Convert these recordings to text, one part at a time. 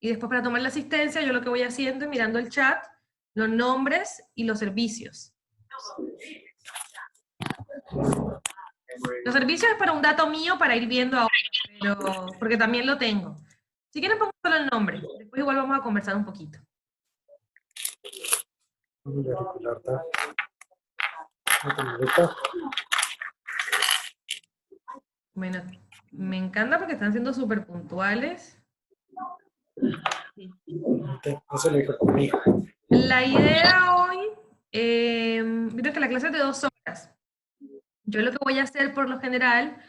Y después para tomar la asistencia, yo lo que voy haciendo es mirando el chat, los nombres y los servicios. Los servicios es para un dato mío para ir viendo ahora, pero, porque también lo tengo. Si quieren pongo solo el nombre, después igual vamos a conversar un poquito. Bueno, me encanta porque están siendo súper puntuales. Eso lo dijo conmigo. La idea hoy, mira que la clase es de 2 horas. Yo lo que voy a hacer por lo general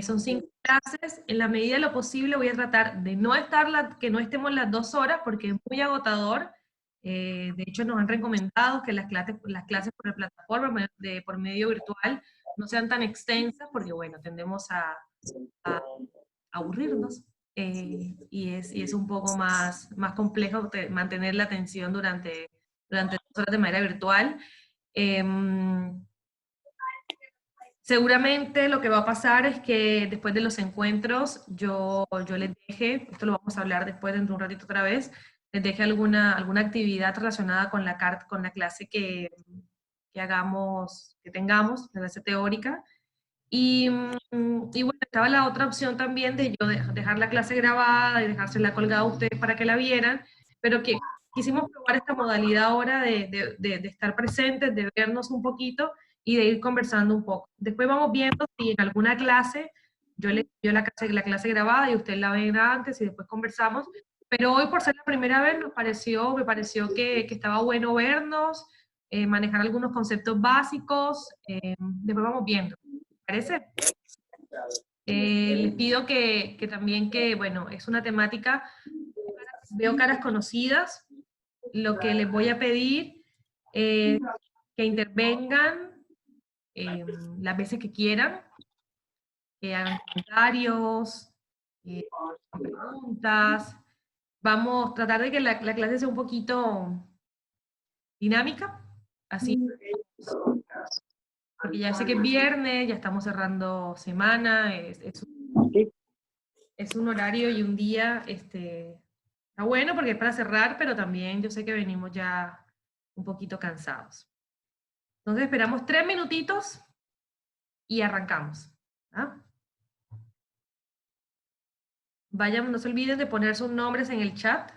son 5 clases. En la medida de lo posible voy a tratar de no estar que no estemos las 2 horas porque es muy agotador. De hecho, nos han recomendado que las clases por la plataforma, por medio virtual, no sean tan extensas porque, bueno, tendemos a aburrirnos. Y es un poco más complejo mantener la atención durante 2 horas de manera virtual. Seguramente lo que va a pasar es que después de los encuentros yo les deje, esto lo vamos a hablar después dentro de un ratito otra vez, les deje alguna actividad relacionada con la clase que hagamos, que tengamos, la clase teórica. Y bueno, estaba la otra opción también de yo dejar la clase grabada y dejársela colgada a ustedes para que la vieran, pero que quisimos probar esta modalidad ahora de estar presentes, de vernos un poquito y de ir conversando un poco. Después vamos viendo si en alguna clase yo les doy la clase grabada y ustedes la ven antes y después conversamos, pero hoy por ser la primera vez me pareció que estaba bueno vernos, manejar algunos conceptos básicos, después vamos viendo. ¿Parece? Les pido que también bueno, es una temática, veo caras conocidas, lo que les voy a pedir es que intervengan las veces que quieran, que hagan comentarios, hagan preguntas. Vamos a tratar de que la clase sea un poquito dinámica, así, porque ya sé que es viernes, ya estamos cerrando semana, es un horario y un día, está bueno porque es para cerrar, pero también yo sé que venimos ya un poquito cansados. Entonces esperamos 3 minutitos y arrancamos. ¿Ah? Vayan, no se olviden de poner sus nombres en el chat.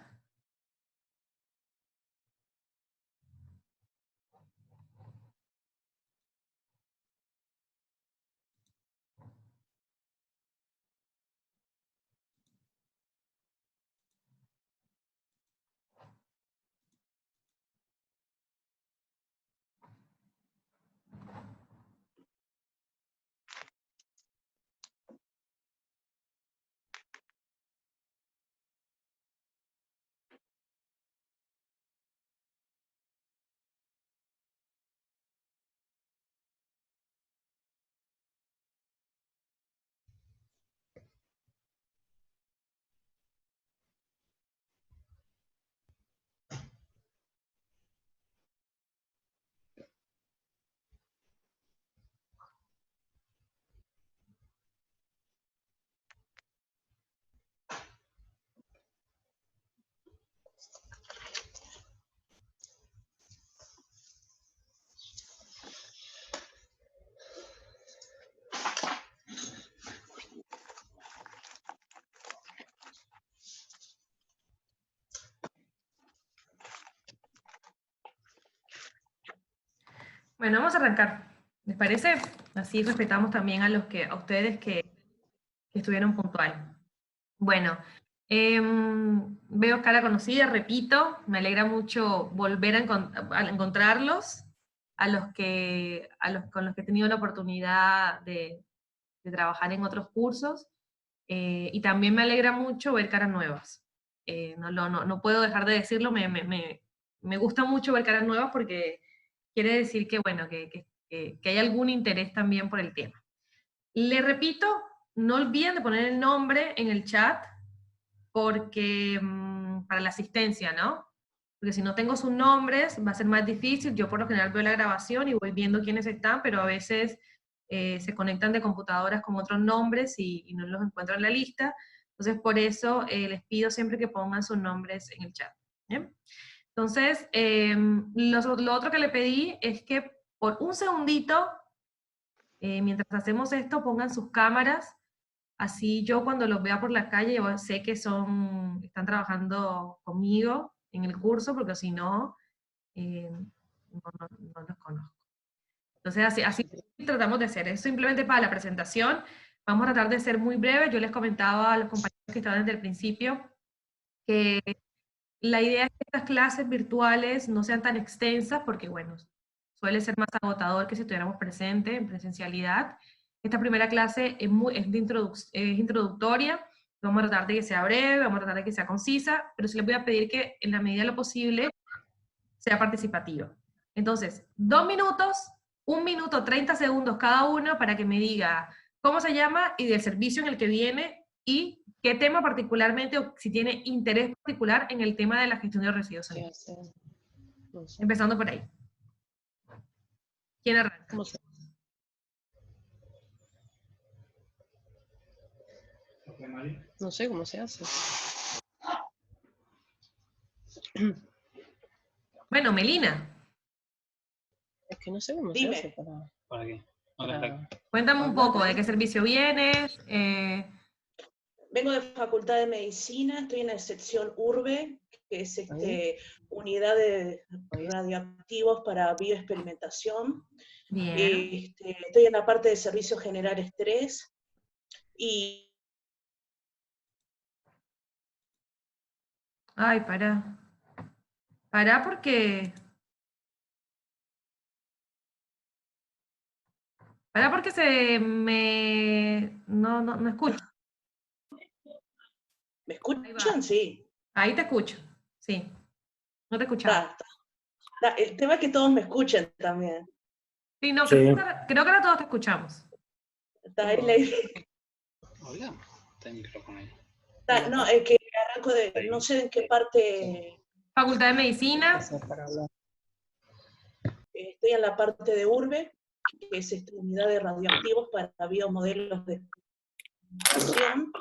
Bueno, vamos a arrancar. ¿Les parece? Así respetamos también a ustedes que estuvieron puntual. Bueno, veo cara conocida, repito, me alegra mucho volver a encontrarlos, con los que he tenido la oportunidad de trabajar en otros cursos, y también me alegra mucho ver caras nuevas. No puedo dejar de decirlo, me gusta mucho ver caras nuevas porque quiere decir que, bueno, que hay algún interés también por el tema. Le repito, no olviden de poner el nombre en el chat, porque para la asistencia, ¿no? Porque si no tengo sus nombres va a ser más difícil. Yo por lo general veo la grabación y voy viendo quiénes están, pero a veces se conectan de computadoras con otros nombres y no los encuentro en la lista. Entonces, por eso les pido siempre que pongan sus nombres en el chat. ¿Bien? Entonces, lo otro que le pedí es que por un segundito, mientras hacemos esto, pongan sus cámaras. Así yo cuando los vea por la calle, yo sé que están trabajando conmigo en el curso, porque si no, no los conozco. Entonces, así tratamos de hacer. Es simplemente para la presentación. Vamos a tratar de ser muy breve. Yo les comentaba a los compañeros que estaban desde el principio que la idea es que estas clases virtuales no sean tan extensas, porque, bueno, suele ser más agotador que si estuviéramos presentes en presencialidad. Esta primera clase es introductoria. Vamos a tratar de que sea breve, vamos a tratar de que sea concisa, pero sí les voy a pedir que, en la medida de lo posible, sea participativa. Entonces, 2 minutos, 1 minuto, 30 segundos cada uno para que me diga cómo se llama y del servicio en el que viene y qué tema particularmente, o si tiene interés particular en el tema de la gestión de residuos sanitarios. No sé. Empezando por ahí. ¿Quién arranca? ¿Cómo se No sé cómo se hace. Bueno, Melina, Es que no sé cómo Dime. se hace para... ¿Para qué? cuéntame un poco de qué servicio vienes. Vengo de Facultad de Medicina, estoy en la sección URBE, que es unidad de radioactivos para bioexperimentación. Bien. Estoy en la parte de servicios generales 3 y Ay, pará. Pará porque... Pará porque no escucho. ¿me Ahí va. escuchan? Sí. Ahí te escucho. Sí. No te escuchaba. El tema es que todos me escuchan también. Sí, no, Sí. creo que ahora todos te escuchamos. Está ahí la idea. Hola, está el micrófono ahí. No, es que arranco de, no sé en qué parte, Facultad de Medicina. para hablar? estoy en la parte de URBE, que es esta unidad de radioactivos para biomodelos de experimentación.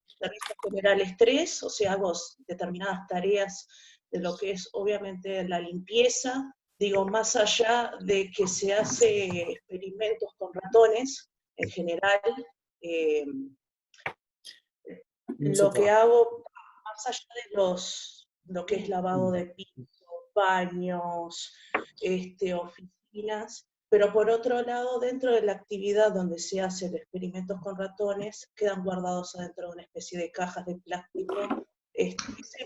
Servicios generales 3, o sea, hago determinadas tareas de lo que es obviamente la limpieza, digo, más allá de que se hace experimentos con ratones, en general, lo que hago, más allá de lo que es lavado de pisos, baños, oficinas, pero por otro lado, dentro de la actividad donde se hacen experimentos con ratones, quedan guardados adentro de una especie de cajas de plástico. Es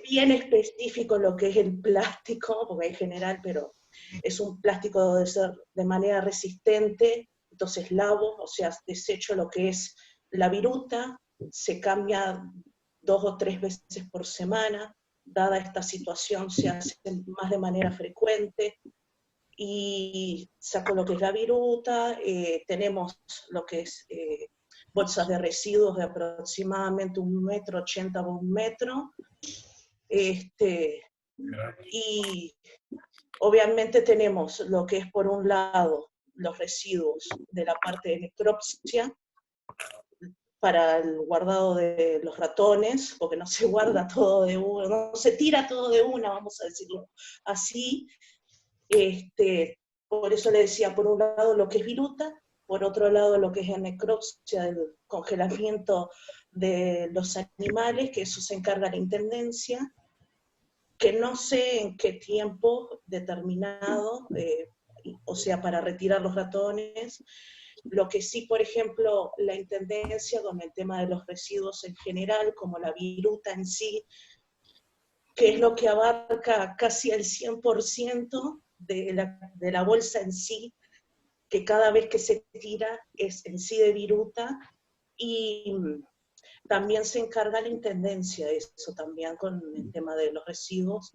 bien específico lo que es el plástico, porque en general, pero es un plástico de ser de manera resistente, entonces lavo, o sea, desecho lo que es la viruta, se cambia 2 o 3 veces por semana, dada esta situación se hace más de manera frecuente, y saco lo que es la viruta, tenemos lo que es bolsas de residuos de aproximadamente 1,80 m por 1 metro, y obviamente tenemos lo que es por un lado los residuos de la parte de necropsia, para el guardado de los ratones, porque no se guarda todo de una, no se tira todo de una, vamos a decirlo así. Por eso le decía, por un lado lo que es viruta, por otro lado lo que es la necropsia, el congelamiento de los animales, que eso se encarga la Intendencia, que no sé en qué tiempo determinado, o sea, para retirar los ratones. Lo que sí, por ejemplo, la Intendencia con el tema de los residuos en general, como la viruta en sí, que es lo que abarca casi el 100% de la bolsa en sí, que cada vez que se tira es en sí de viruta, y también se encarga la Intendencia de eso también con el tema de los residuos.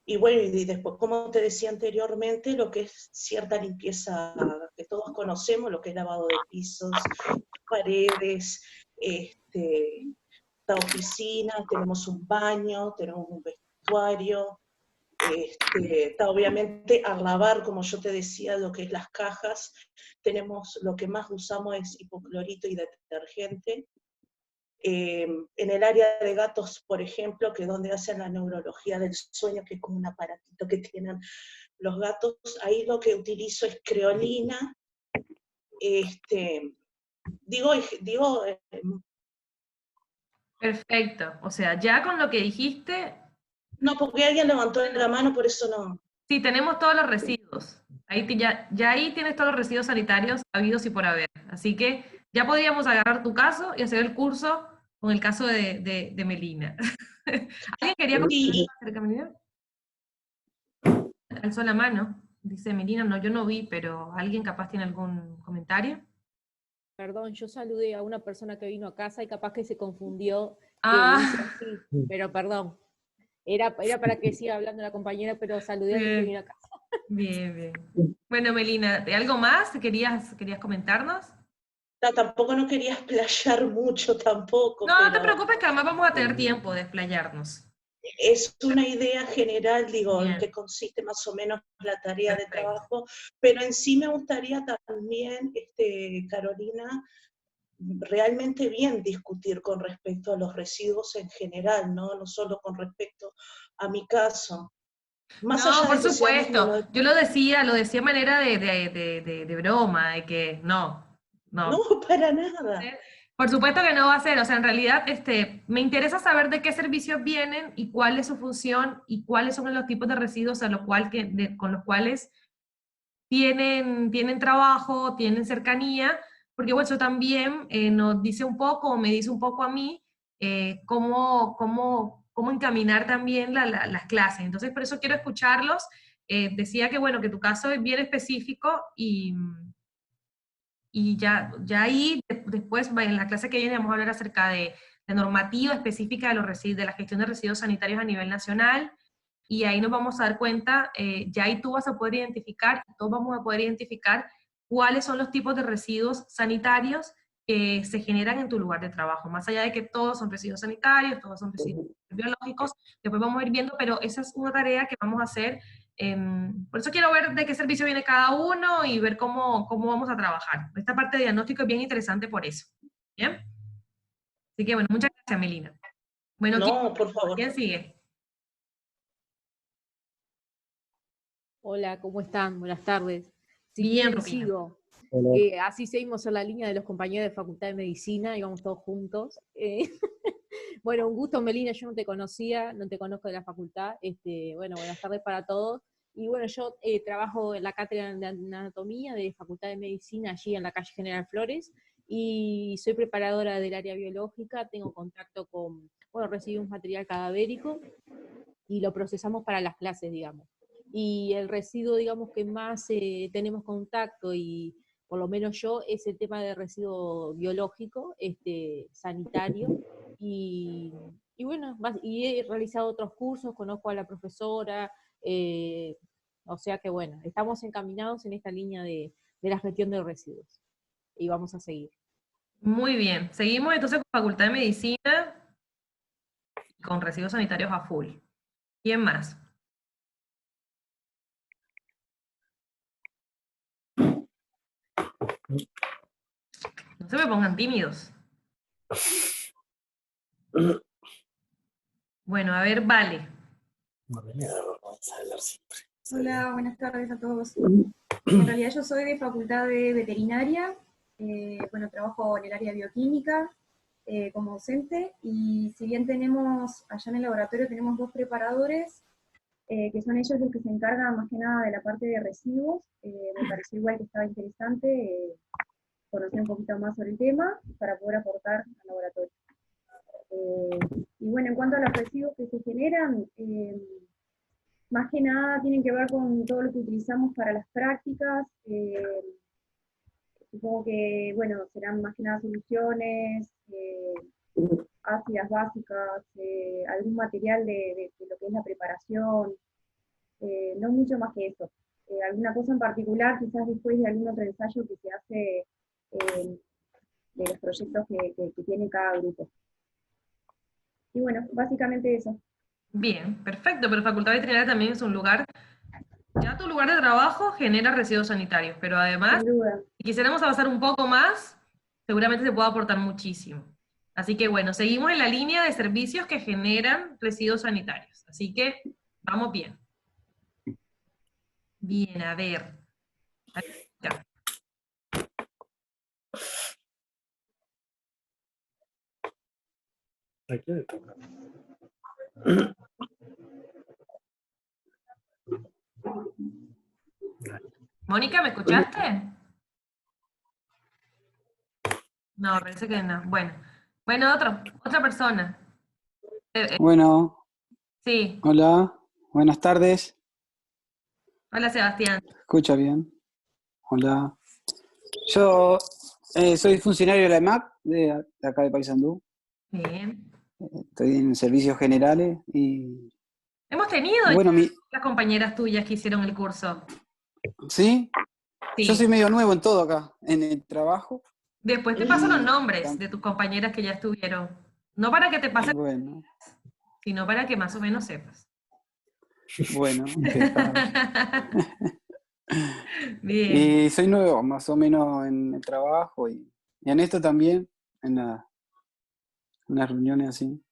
Y bueno, y después, como te decía anteriormente, lo que es cierta limpieza que todos conocemos, lo que es lavado de pisos, paredes, esta oficina, tenemos un baño, tenemos un vestuario, está obviamente al lavar, como yo te decía, lo que es las cajas, tenemos, lo que más usamos es hipoclorito y detergente, En el área de gatos, por ejemplo, que es donde hacen la neurología del sueño, que es como un aparatito que tienen los gatos, ahí lo que utilizo es creolina. Digo, Perfecto. O sea, ya con lo que dijiste, no, porque alguien levantó la mano, por eso no. sí, tenemos todos los residuos. Ahí ya ahí tienes todos los residuos sanitarios habidos y por haber. Así que ya podríamos agarrar tu caso y hacer el curso con el caso de Melina. ¿Alguien quería comentar Y, acerca de Melina? Alzó la mano. Dice Melina, no, yo no vi, pero ¿alguien capaz tiene algún comentario? Perdón, yo saludé a una persona que vino a casa y capaz que se confundió que Ah, dice así, pero perdón. Era para que siga hablando la compañera, pero saludé a alguien que bien, vino a casa. bien, bien. Bueno, Melina, ¿algo más querías comentarnos? tampoco no quería explayar mucho tampoco, No, no te pero preocupes que además vamos a tener tiempo de explayarnos. es una idea general, digo, en Bien, qué consiste más o menos la tarea de perfecto. trabajo, pero en sí me gustaría también, Carolina, realmente bien discutir con respecto a los residuos en general, ¿no? No solo con respecto a mi caso. Más No, allá por de que seamos supuesto. mono... Yo lo decía de manera de broma, de que no, No, no. para nada. Por supuesto que no va a ser, o sea, en realidad me interesa saber de qué servicios vienen y cuál es su función y cuáles son los tipos de residuos con los cuales tienen trabajo, tienen cercanía, porque bueno, eso también nos dice un poco, o me dice un poco a mí, cómo encaminar también las clases. Entonces, por eso quiero escucharlos. Decía que bueno, que tu caso es bien específico y ya ahí, después, en la clase que viene, vamos a hablar acerca de la normativa específica de los residuos, de la gestión de residuos sanitarios a nivel nacional, y ahí nos vamos a dar cuenta, ya ahí tú vas a poder identificar, todos vamos a poder identificar cuáles son los tipos de residuos sanitarios que se generan en tu lugar de trabajo, más allá de que todos son residuos sanitarios, todos son residuos biológicos, después vamos a ir viendo, pero esa es una tarea que vamos a hacer. Por eso quiero ver de qué servicio viene cada uno y ver cómo vamos a trabajar. Esta parte de diagnóstico es bien interesante por eso. ¿Bien? Así que bueno, muchas gracias, Melina. Bueno, No, por favor. ¿quién sigue? Hola, ¿cómo están? Buenas tardes. Si Bien, quieren, Rupina. sigo. Hola. Así seguimos en la línea de los compañeros de Facultad de Medicina y vamos todos juntos. Bueno, un gusto, Melina, yo no te conocía, no te conozco de la facultad. Bueno, buenas tardes para todos. Y bueno, yo trabajo en la cátedra de anatomía de Facultad de Medicina, allí en la calle General Flores, y soy preparadora del área biológica, tengo contacto con, bueno, recibimos material cadavérico y lo procesamos para las clases, digamos. Y el residuo, digamos, que más tenemos contacto, y por lo menos yo, es el tema de residuo biológico, sanitario, y, y bueno, y he realizado otros cursos, conozco a la profesora, o sea que bueno, estamos encaminados en esta línea de la gestión de residuos, y vamos a seguir. Muy bien. Seguimos entonces con Facultad de Medicina, con residuos sanitarios a full. ¿Quién más? No se me pongan tímidos. Bueno, a ver, vale. No me da vergüenza hablar siempre. Hola, buenas tardes a todos. En realidad yo soy de Facultad de Veterinaria, bueno, trabajo en el área bioquímica como docente, y si bien tenemos, allá en el laboratorio tenemos 2 preparadores, que son ellos los que se encargan más que nada de la parte de residuos, me pareció igual que estaba interesante conocer un poquito más sobre el tema para poder aportar al laboratorio. Y bueno, en cuanto a los residuos que se generan, más que nada tienen que ver con todo lo que utilizamos para las prácticas. Supongo que, bueno, serán más que nada soluciones, ácidas básicas, algún material de lo que es la preparación, no mucho más que eso. Alguna cosa en particular, quizás después de algún otro ensayo que se hace de los proyectos que tiene cada grupo. Y bueno, básicamente eso. Bien, perfecto, pero Facultad Veterinaria también es un lugar, ya tu lugar de trabajo genera residuos sanitarios, pero además, Sin duda. si quisiéramos avanzar un poco más, seguramente se puede aportar muchísimo. Así que bueno, seguimos en la línea de servicios que generan residuos sanitarios. Así que vamos bien. Bien, a ver. Ya. ¿A quién le toca? Mónica, ¿me escuchaste? No, parece que no. Bueno, otra persona. Bueno, Sí, hola, buenas tardes. hola Sebastián. ¿Se escucha bien? Hola. Yo soy funcionario de la EMAC, de acá de Paysandú. Bien. Estoy en servicios generales y Hemos tenido ya bueno, las compañeras tuyas que hicieron el curso. ¿sí? Yo Sí. soy medio nuevo en todo acá, en el trabajo. Después te paso los Y nombres de tus compañeras que ya estuvieron. No para que te pasen, bueno, sino para que más o menos sepas. bueno, impecable. Bien. Y soy nuevo, más o menos en el trabajo y en esto también, en las reuniones así.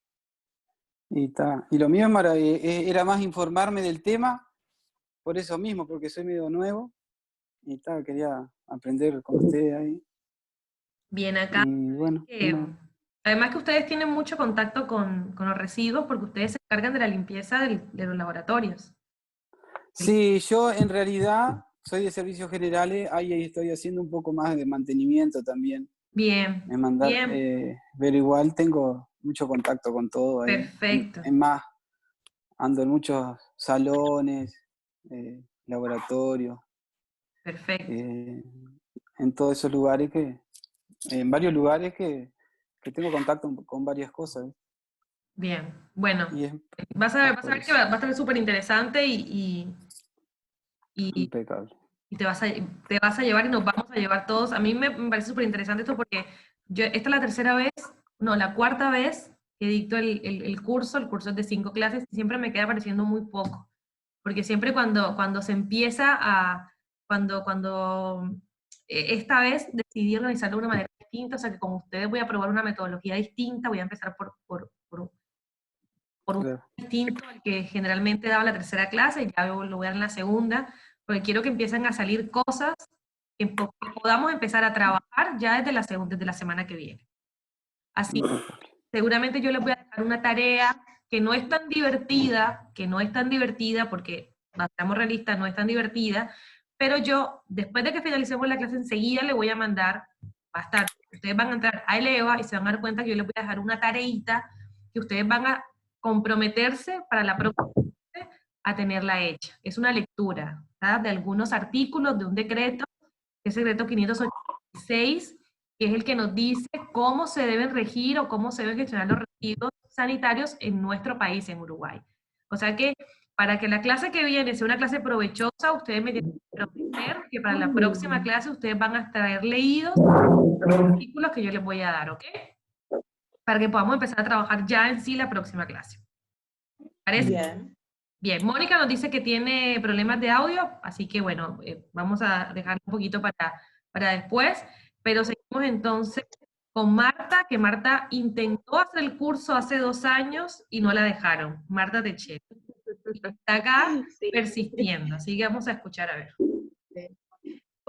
Y lo mío era más informarme del tema, por eso mismo, porque soy medio nuevo, y quería aprender con ustedes ahí. Bien, acá. Y bueno, Además que ustedes tienen mucho contacto con los residuos porque ustedes se encargan de la limpieza de los laboratorios. sí, yo en realidad soy de servicios generales, ahí estoy haciendo un poco más de mantenimiento también. Bien, bien, Pero igual tengo mucho contacto con todo ahí. perfecto, Es más, ando en muchos salones, laboratorios, perfecto. en todos esos lugares en varios lugares que tengo contacto con varias cosas. Bien, bueno, Y es vas a por ver que eso, va a estar súper interesante y impecable. te vas a llevar y nos vamos a llevar todos. A mí me parece súper interesante esto porque esta es la tercera vez, no, la cuarta vez que dicto el curso es de 5 clases y siempre me queda pareciendo muy poco, porque siempre cuando se empieza cuando esta vez decidí organizarlo de una manera distinta, o sea que con ustedes voy a probar una metodología distinta, voy a empezar por un Claro. distinto al que generalmente daba la tercera clase, y ya lo voy a dar en la segunda, porque quiero que empiecen a salir cosas que podamos empezar a trabajar ya desde la semana que viene. Así, seguramente yo les voy a dejar una tarea que no es tan divertida, porque, seamos realistas, no es tan divertida, pero yo, después de que finalicemos la clase, enseguida le voy a mandar, ustedes van a entrar a Eleva y se van a dar cuenta que yo les voy a dejar una tareita que ustedes van a comprometerse para la próxima clase a tenerla hecha. Es una lectura, ¿verdad?, de algunos artículos de un decreto, que es el decreto 586, que es el que nos dice cómo se deben regir o cómo se deben gestionar los residuos sanitarios en nuestro país, en Uruguay. O sea que para que la clase que viene sea una clase provechosa, ustedes me tienen que prometer que para la próxima clase ustedes van a traer leídos los artículos que yo les voy a dar, ¿ok? Para que podamos empezar a trabajar ya en sí la próxima clase. ¿Parece? Bien. Bien, Mónica nos dice que tiene problemas de audio, así que bueno, vamos a dejar un poquito para después, pero seguimos entonces con Marta, que Marta intentó hacer el curso hace 2 años y no la dejaron. Marta Techero. Está acá Sí. persistiendo, así que vamos a escuchar a ver.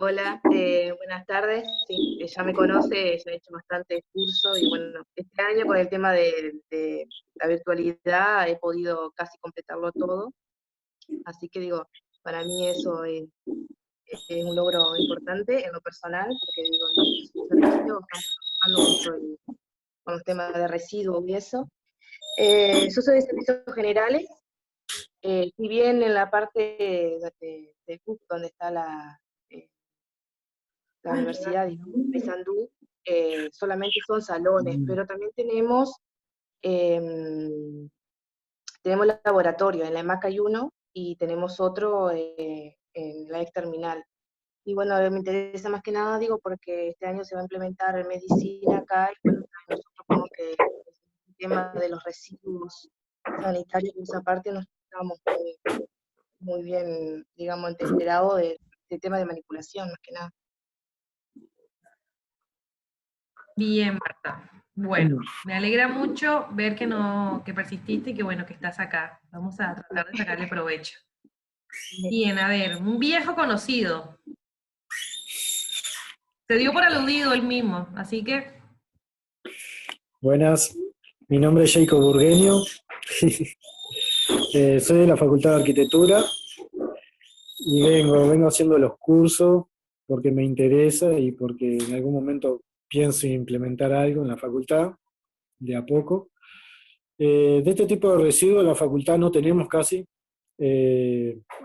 Hola, buenas tardes. Sí, ella me conoce, ella ha hecho bastante curso y bueno, este año con el tema de la virtualidad he podido casi completarlo todo. Así que digo, para mí eso es un logro importante en lo personal, porque digo, en los servicios estamos trabajando mucho con los temas de residuos y eso. Yo soy de servicios generales, si bien en la parte de CUC, donde está la universidad, digamos, Paysandú, solamente son salones, pero también tenemos laboratorio, en la EMAC hay uno, y tenemos otro en la ex terminal. Y bueno, me interesa más que nada, digo, porque este año se va a implementar medicina acá, y bueno, nosotros como que el tema de los residuos sanitarios, esa parte no estamos muy bien, digamos, enterados del tema de manipulación, más que nada. Bien, Marta. Bueno, me alegra mucho ver que persististe y que bueno, que estás acá. Vamos a tratar de sacarle provecho. Bien, a ver, un viejo conocido. Se dio por aludido él mismo, así que Buenas, mi nombre es Jacob Burgueño, soy de la Facultad de Arquitectura y vengo haciendo los cursos porque me interesa y porque en algún momento pienso implementar algo en la facultad, de a poco. De este tipo de residuos en la facultad no tenemos casi.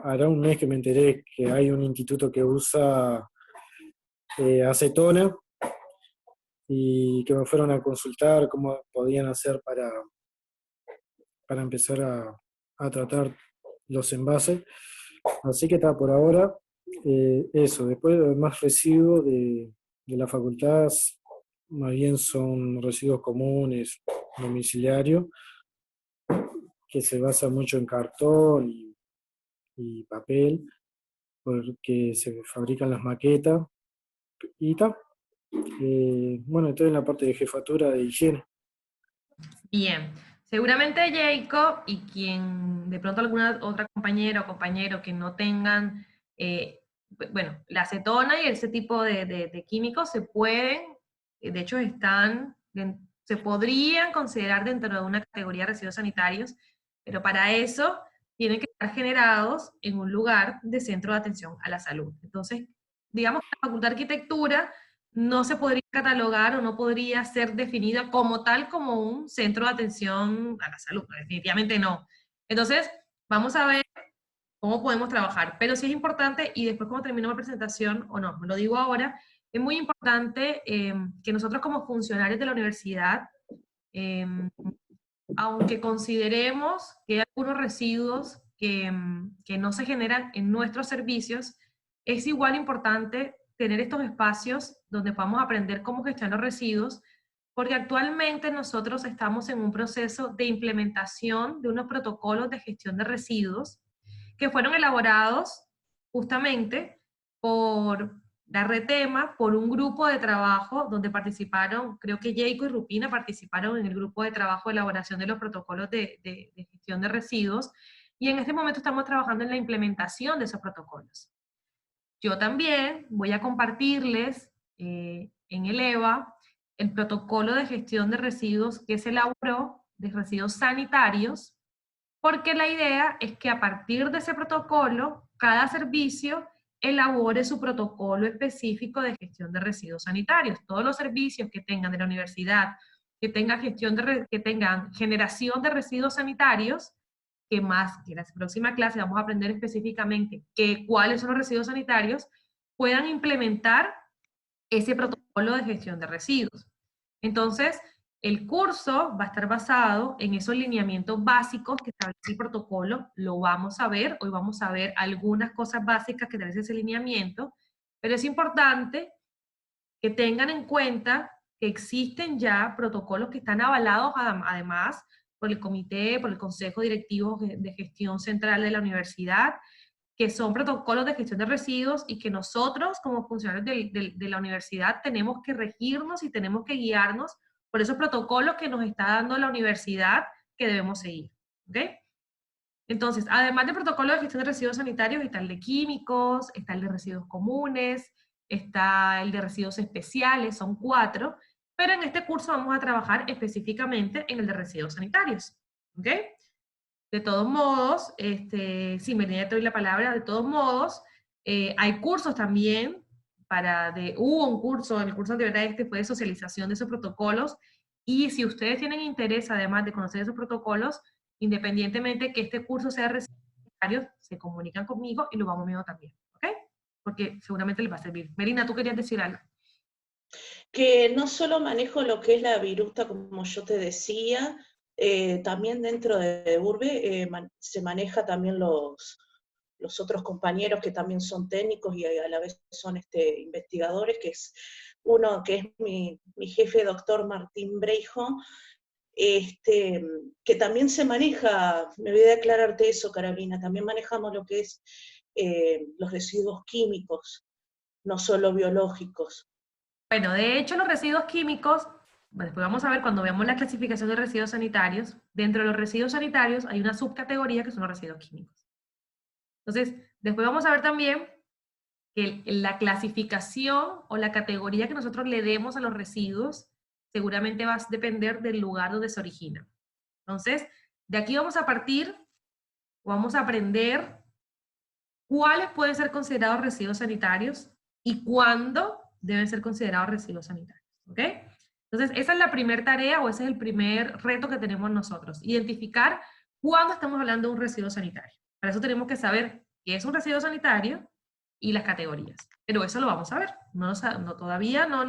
Hará un mes que me enteré que hay un instituto que usa acetona y que me fueron a consultar cómo podían hacer para empezar a tratar los envases. Así que está por ahora eso. Después los demás residuos de la facultad más bien son residuos comunes, domiciliarios, que se basa mucho en cartón y papel, porque se fabrican las maquetas y tal. Bueno, estoy en la parte de jefatura de higiene. bien. Seguramente Jacob y quien de pronto alguna otra compañera o compañero que no tengan, bueno, la acetona y ese tipo de químicos se pueden, de hecho se podrían considerar dentro de una categoría de residuos sanitarios, pero para eso tienen que estar generados en un lugar de centro de atención a la salud. Entonces, digamos que la Facultad de Arquitectura no se podría catalogar o no podría ser definida como tal como un centro de atención a la salud, definitivamente no. Entonces, vamos a ver cómo podemos trabajar, pero sí es importante, y después cuando termino la presentación, o no, lo digo ahora, es muy importante que nosotros como funcionarios de la universidad, eh, aunque consideremos que hay algunos residuos que no se generan en nuestros servicios, es igual importante tener estos espacios donde podamos aprender cómo gestionar los residuos, porque actualmente nosotros estamos en un proceso de implementación de unos protocolos de gestión de residuos que fueron elaborados justamente por la Retema, por un grupo de trabajo donde participaron, creo que Jacob y Rupina participaron en el grupo de trabajo de elaboración de los protocolos de gestión de residuos, y en este momento estamos trabajando en la implementación de esos protocolos. Yo también voy a compartirles en el EVA el protocolo de gestión de residuos que se elaboró de residuos sanitarios, porque la idea es que a partir de ese protocolo, cada servicio elabore su protocolo específico de gestión de residuos sanitarios. Todos los servicios que tengan de la universidad, que tengan generación de residuos sanitarios, que en la próxima clase vamos a aprender específicamente cuáles son los residuos sanitarios, puedan implementar ese protocolo de gestión de residuos. Entonces, el curso va a estar basado en esos lineamientos básicos que establece el protocolo. Lo vamos a ver, hoy vamos a ver algunas cosas básicas que establece ese lineamiento, pero es importante que tengan en cuenta que existen ya protocolos que están avalados además por el comité, por el Consejo Directivo de Gestión Central de la Universidad, que son protocolos de gestión de residuos y que nosotros como funcionarios de la universidad tenemos que regirnos y tenemos que guiarnos por esos protocolos que nos está dando la universidad que debemos seguir. ¿Ok? Entonces, además del protocolo de gestión de residuos sanitarios, está el de químicos, está el de residuos comunes, está el de residuos especiales, son 4, pero en este curso vamos a trabajar específicamente en el de residuos sanitarios. ¿Ok? De todos modos, sí, Melina, te doy la palabra, de todos modos, hay cursos también hubo un curso, el curso anterior fue de socialización de esos protocolos, y si ustedes tienen interés, además de conocer esos protocolos, independientemente que este curso sea residuos, se comunican conmigo y lo vamos viendo también, ¿ok? Porque seguramente les va a servir. Melina, ¿tú querías decir algo? Que no solo manejo lo que es la viruta, como yo te decía, también dentro de Urbe se maneja también los otros compañeros que también son técnicos y a la vez son investigadores, que es uno que es mi jefe, doctor Martín Breijo, que también se maneja, me voy a aclararte eso, Carolina, también manejamos lo que es los residuos químicos, no solo biológicos. Bueno, de hecho los residuos químicos después vamos a ver cuando veamos la clasificación de residuos sanitarios, dentro de los residuos sanitarios hay una subcategoría que son los residuos químicos. Entonces, después vamos a ver también que la clasificación o la categoría que nosotros le demos a los residuos seguramente va a depender del lugar donde se origina. Entonces, de aquí vamos a partir, vamos a aprender cuáles pueden ser considerados residuos sanitarios y cuándo deben ser considerados residuos sanitarios, ¿ok? Entonces, esa es la primera tarea o ese es el primer reto que tenemos nosotros, identificar cuándo estamos hablando de un residuo sanitario. Para eso tenemos que saber qué es un residuo sanitario y las categorías. Pero eso lo vamos a ver. Todavía no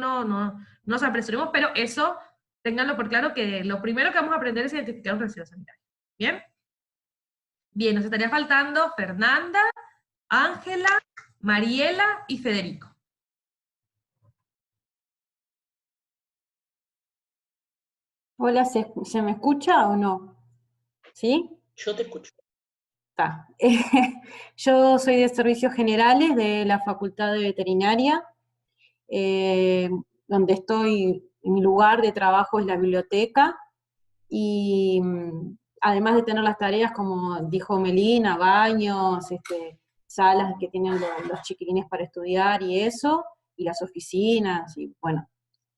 nos apresuremos, pero eso, ténganlo por claro que lo primero que vamos a aprender es identificar un residuo sanitario. ¿Bien? Bien, nos estaría faltando Fernanda, Ángela, Mariela y Federico. Hola, ¿se me escucha o no? ¿Sí? Yo te escucho. Está. Yo soy de Servicios Generales de la Facultad de Veterinaria, donde estoy, mi lugar de trabajo es la biblioteca, y además de tener las tareas, como dijo Melina, baños, salas que tienen los chiquilines para estudiar y eso, y las oficinas, y bueno,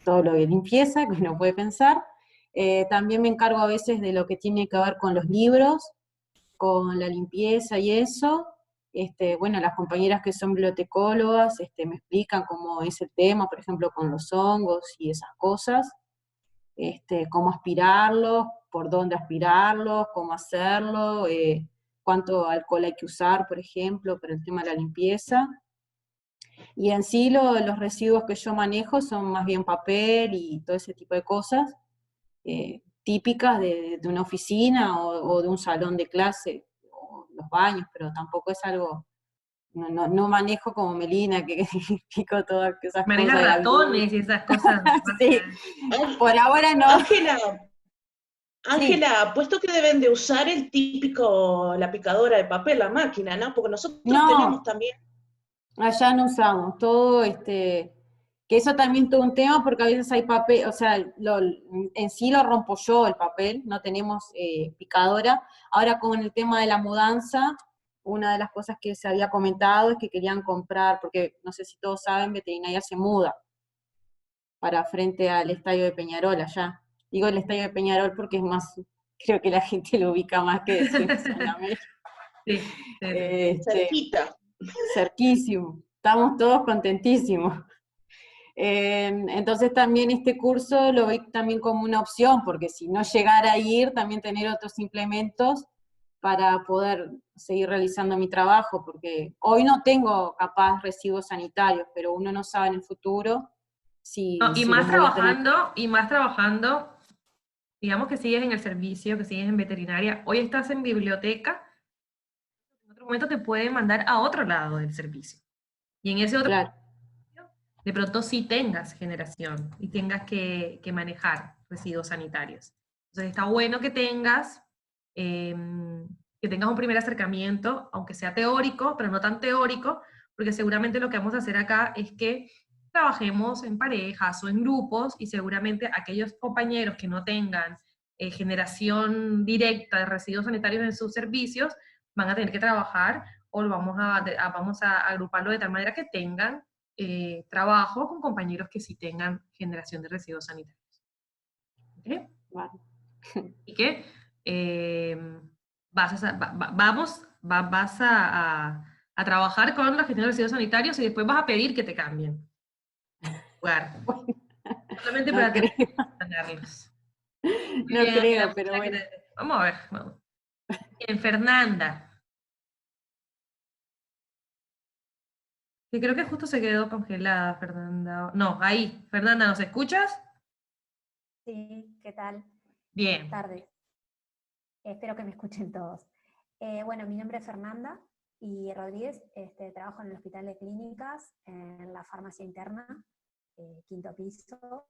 todo lo de limpieza que uno puede pensar. También me encargo a veces de lo que tiene que ver con los libros, con la limpieza y eso. Bueno, las compañeras que son bibliotecólogas me explican cómo es el tema, por ejemplo, con los hongos y esas cosas, cómo aspirarlos, por dónde aspirarlos, cómo hacerlo, cuánto alcohol hay que usar, por ejemplo, para el tema de la limpieza. Y en sí los residuos que yo manejo son más bien papel y todo ese tipo de cosas, típicas de una oficina o de un salón de clase, o los baños, pero tampoco es algo, no manejo como Melina, que pico todas esas Maneja cosas. ratones y esas cosas. Sí, por ahora no. Ángela, puesto que deben de usar el típico, la picadora de papel, la máquina, ¿no? Porque nosotros tenemos también. Allá no usamos, todo que eso también es todo un tema, porque a veces hay papel, o sea, en sí lo rompo yo el papel, no tenemos picadora. Ahora con el tema de la mudanza, una de las cosas que se había comentado es que querían comprar, porque no sé si todos saben, Veterinaria se muda para frente al estadio de Peñarol allá. Digo el estadio de Peñarol porque es más, creo que la gente lo ubica más que Sí, cerquita. Cerquísimo, estamos todos contentísimos. Entonces también este curso lo vi también como una opción, porque si no llegara a ir, también tener otros implementos para poder seguir realizando mi trabajo, porque hoy no tengo capaz residuos sanitarios, pero uno no sabe en el futuro si... No, y si más los voy a tener. trabajando, digamos que sigues en el servicio, que sigues en veterinaria, hoy estás en biblioteca, en otro momento te pueden mandar a otro lado del servicio. Y en ese otro de pronto sí tengas generación y tengas que manejar residuos sanitarios. Entonces está bueno que tengas un primer acercamiento, aunque sea teórico, pero no tan teórico, porque seguramente lo que vamos a hacer acá es que trabajemos en parejas o en grupos, y seguramente aquellos compañeros que no tengan generación directa de residuos sanitarios en sus servicios, van a tener que trabajar, o vamos a agruparlo de tal manera que tengan trabajo con compañeros que sí tengan generación de residuos sanitarios. ¿Okay? Vale. Y que vas a trabajar con la gestión de residuos sanitarios y después vas a pedir que te cambien. Solamente para tenerlos. No creo, pero bueno. Vamos a ver. Bien, Fernanda. Que creo que justo se quedó congelada, Fernanda. No, ahí. Fernanda, ¿nos escuchas? Sí, ¿qué tal? Bien. Buenas tardes. Espero que me escuchen todos. Bueno, mi nombre es Fernanda y Rodríguez. Trabajo en el Hospital de Clínicas, en la farmacia interna, 5º piso.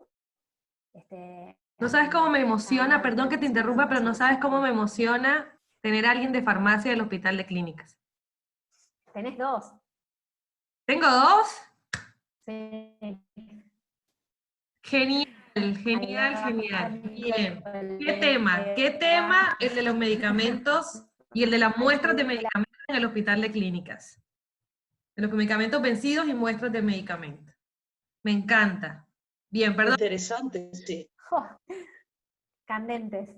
No sabes cómo me emociona, perdón que te interrumpa, pero no sabes cómo me emociona tener a alguien de farmacia del Hospital de Clínicas. ¿Tenés dos? ¿Tengo dos? Sí. Genial. Genial, genial. Bien. ¿Qué el tema? ¿Qué tema? El de los medicamentos y el de las muestras de medicamentos en el hospital de clínicas. De los medicamentos vencidos y muestras de medicamentos. Me encanta. Bien, perdón. Interesante, sí. Candentes.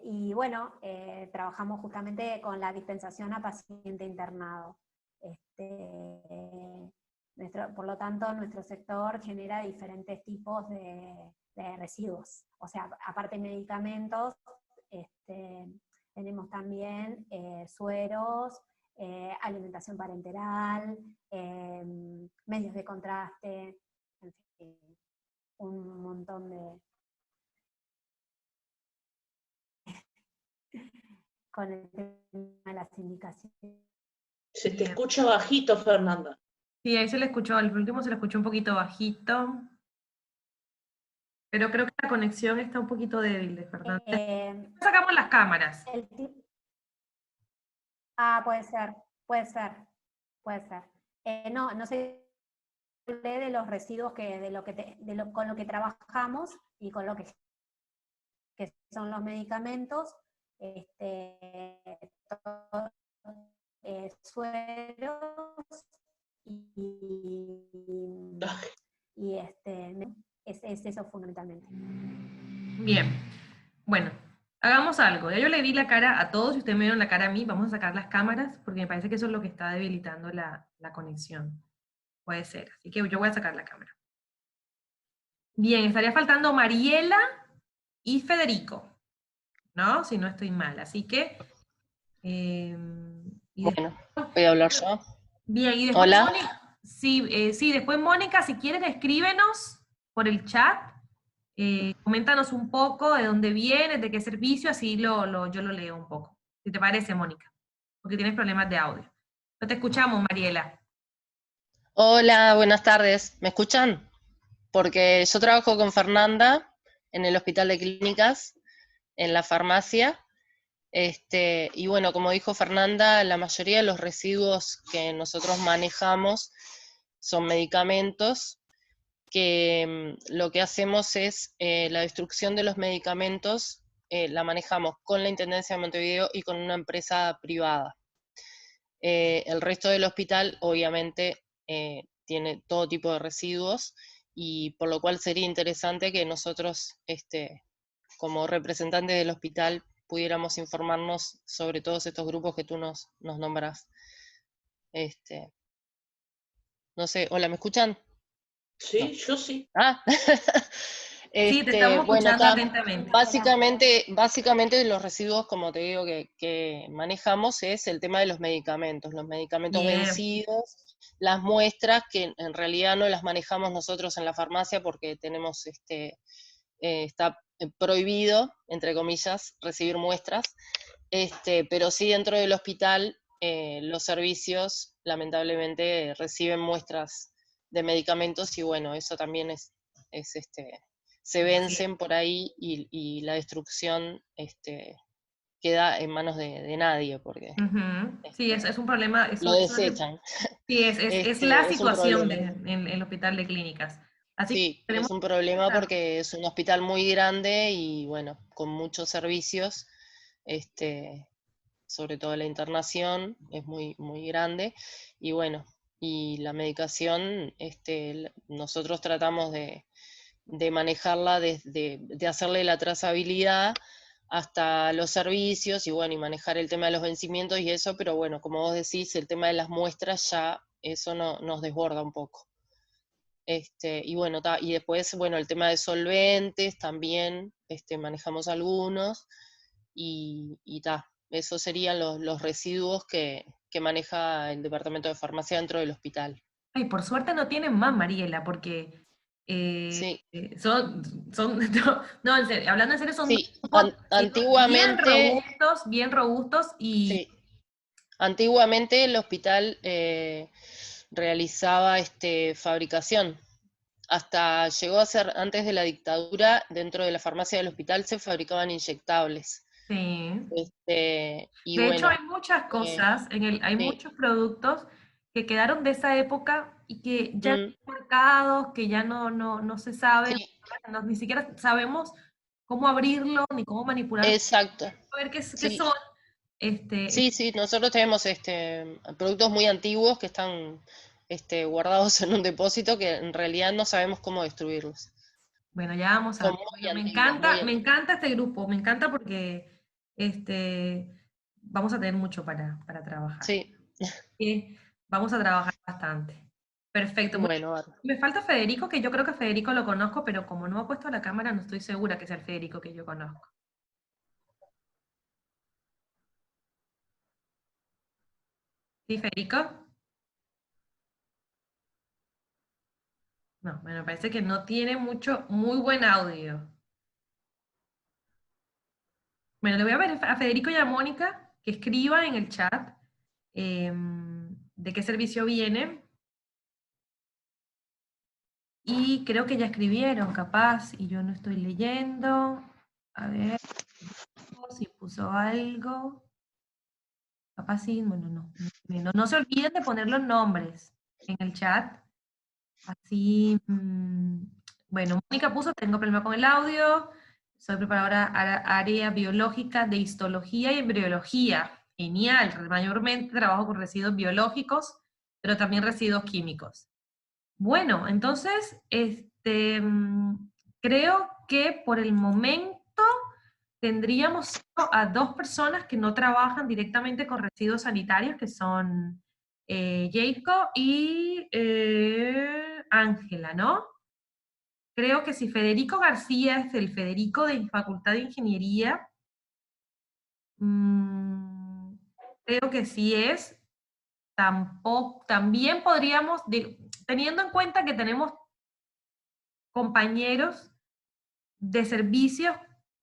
Y bueno, trabajamos justamente con la dispensación a paciente internado. Por lo tanto, nuestro sector genera diferentes tipos de residuos. O sea, aparte de medicamentos, tenemos también sueros, alimentación parenteral, medios de contraste, en fin, un montón de... con el tema de las indicaciones. Se te escucha bajito, Fernanda. Sí, ahí se le escuchó, al último se le escuchó un poquito bajito. Pero creo que la conexión está un poquito débil, de verdad. Sacamos las cámaras. Puede ser, puede ser, puede ser. No sé de los residuos con lo que trabajamos y con lo que son los medicamentos, sueros y es eso fundamentalmente. Bien, bueno, hagamos algo. Ya yo le vi la cara a todos y ustedes me dieron la cara a mí. Vamos a sacar las cámaras porque me parece que eso es lo que está debilitando la conexión. Puede ser, así que yo voy a sacar la cámara. Bien, estaría faltando Mariela y Federico, ¿no? Si no estoy mal, así que... bueno, voy a hablar yo. Bien, y después Hola. Mónica, sí, después Mónica, si quieres escríbenos por el chat, coméntanos un poco de dónde vienes, de qué servicio, así yo lo leo un poco. Si te parece, Mónica, porque tienes problemas de audio. No te escuchamos, Mariela. Hola, buenas tardes. ¿Me escuchan? Porque yo trabajo con Fernanda en el Hospital de Clínicas, en la farmacia. Y bueno, como dijo Fernanda, la mayoría de los residuos que nosotros manejamos son medicamentos, que lo que hacemos es la destrucción de los medicamentos, la manejamos con la Intendencia de Montevideo y con una empresa privada. El resto del hospital, obviamente, tiene todo tipo de residuos, y por lo cual sería interesante que nosotros, como representantes del hospital, pudiéramos informarnos sobre todos estos grupos que tú nos nombras. No sé, hola, ¿me escuchan? Sí, No. yo sí. Sí, te estamos Bueno, escuchando atentamente. básicamente los residuos, como te digo, que manejamos es el tema de los medicamentos Bien. vencidos, las muestras, que en realidad no las manejamos nosotros en la farmacia porque tenemos, está prohibido, entre comillas, recibir muestras, pero sí dentro del hospital los servicios lamentablemente reciben muestras de medicamentos, y bueno, eso también se vencen por ahí, y la destrucción queda en manos de nadie, porque Sí, es un problema. lo desechan. Sí, es la situación en el hospital de clínicas. Así Sí, que es un problema porque es un hospital muy grande y bueno, con muchos servicios, sobre todo la internación es muy, muy grande, y bueno, y la medicación, nosotros tratamos de manejarla, de hacerle la trazabilidad hasta los servicios, y bueno, y manejar el tema de los vencimientos y eso, pero bueno, como vos decís, el tema de las muestras ya, eso nos desborda un poco. Y bueno, y después, bueno, el tema de solventes también, manejamos algunos, y esos serían los residuos que maneja el departamento de farmacia dentro del hospital. Ay, por suerte no tienen más, Mariela, porque Sí. no, en serio, hablando en serio, son Sí, grupos antiguamente, bien robustos y... sí, antiguamente el hospital realizaba fabricación. Hasta llegó a ser, antes de la dictadura, dentro de la farmacia del hospital se fabricaban inyectables. Sí. Y De hecho, bueno, hay muchas cosas, hay sí. muchos productos que quedaron de esa época y que ya no hay mercados, que ya no se sabe, Sí, ni siquiera sabemos cómo abrirlo, ni cómo manipularlo, exacto. a ver qué Sí, son. sí, nosotros tenemos productos muy antiguos que están guardados en un depósito que en realidad no sabemos cómo destruirlos. Bueno, ya vamos a Son ver. muy Bueno, antiguos, muy me antiguos. encanta este grupo, me encanta porque vamos a tener mucho para trabajar. Sí, Y vamos a trabajar bastante. Perfecto. bueno, bárbaro. Me falta Federico, que yo creo que Federico lo conozco, pero como no ha puesto la cámara, no estoy segura que sea el Federico que yo conozco. ¿Sí, Federico? No, bueno, parece que no tiene muy buen audio. Bueno, le voy a ver a Federico y a Mónica que escriban en el chat de qué servicio viene. Y creo que ya escribieron, capaz, y yo no estoy leyendo. A ver si puso algo. Capaz sí, bueno, no se olviden de poner los nombres en el chat. Así, bueno, Mónica puso, tengo problema con el audio, soy preparadora área biológica de histología y embriología. Genial, mayormente trabajo con residuos biológicos, pero también residuos químicos. Bueno, entonces, creo que por el momento tendríamos a 2 personas que no trabajan directamente con residuos sanitarios, que son Jacob y Ángela, ¿no? Creo que si Federico García es el Federico de Facultad de Ingeniería, creo que sí es. También podríamos, teniendo en cuenta que tenemos compañeros de servicios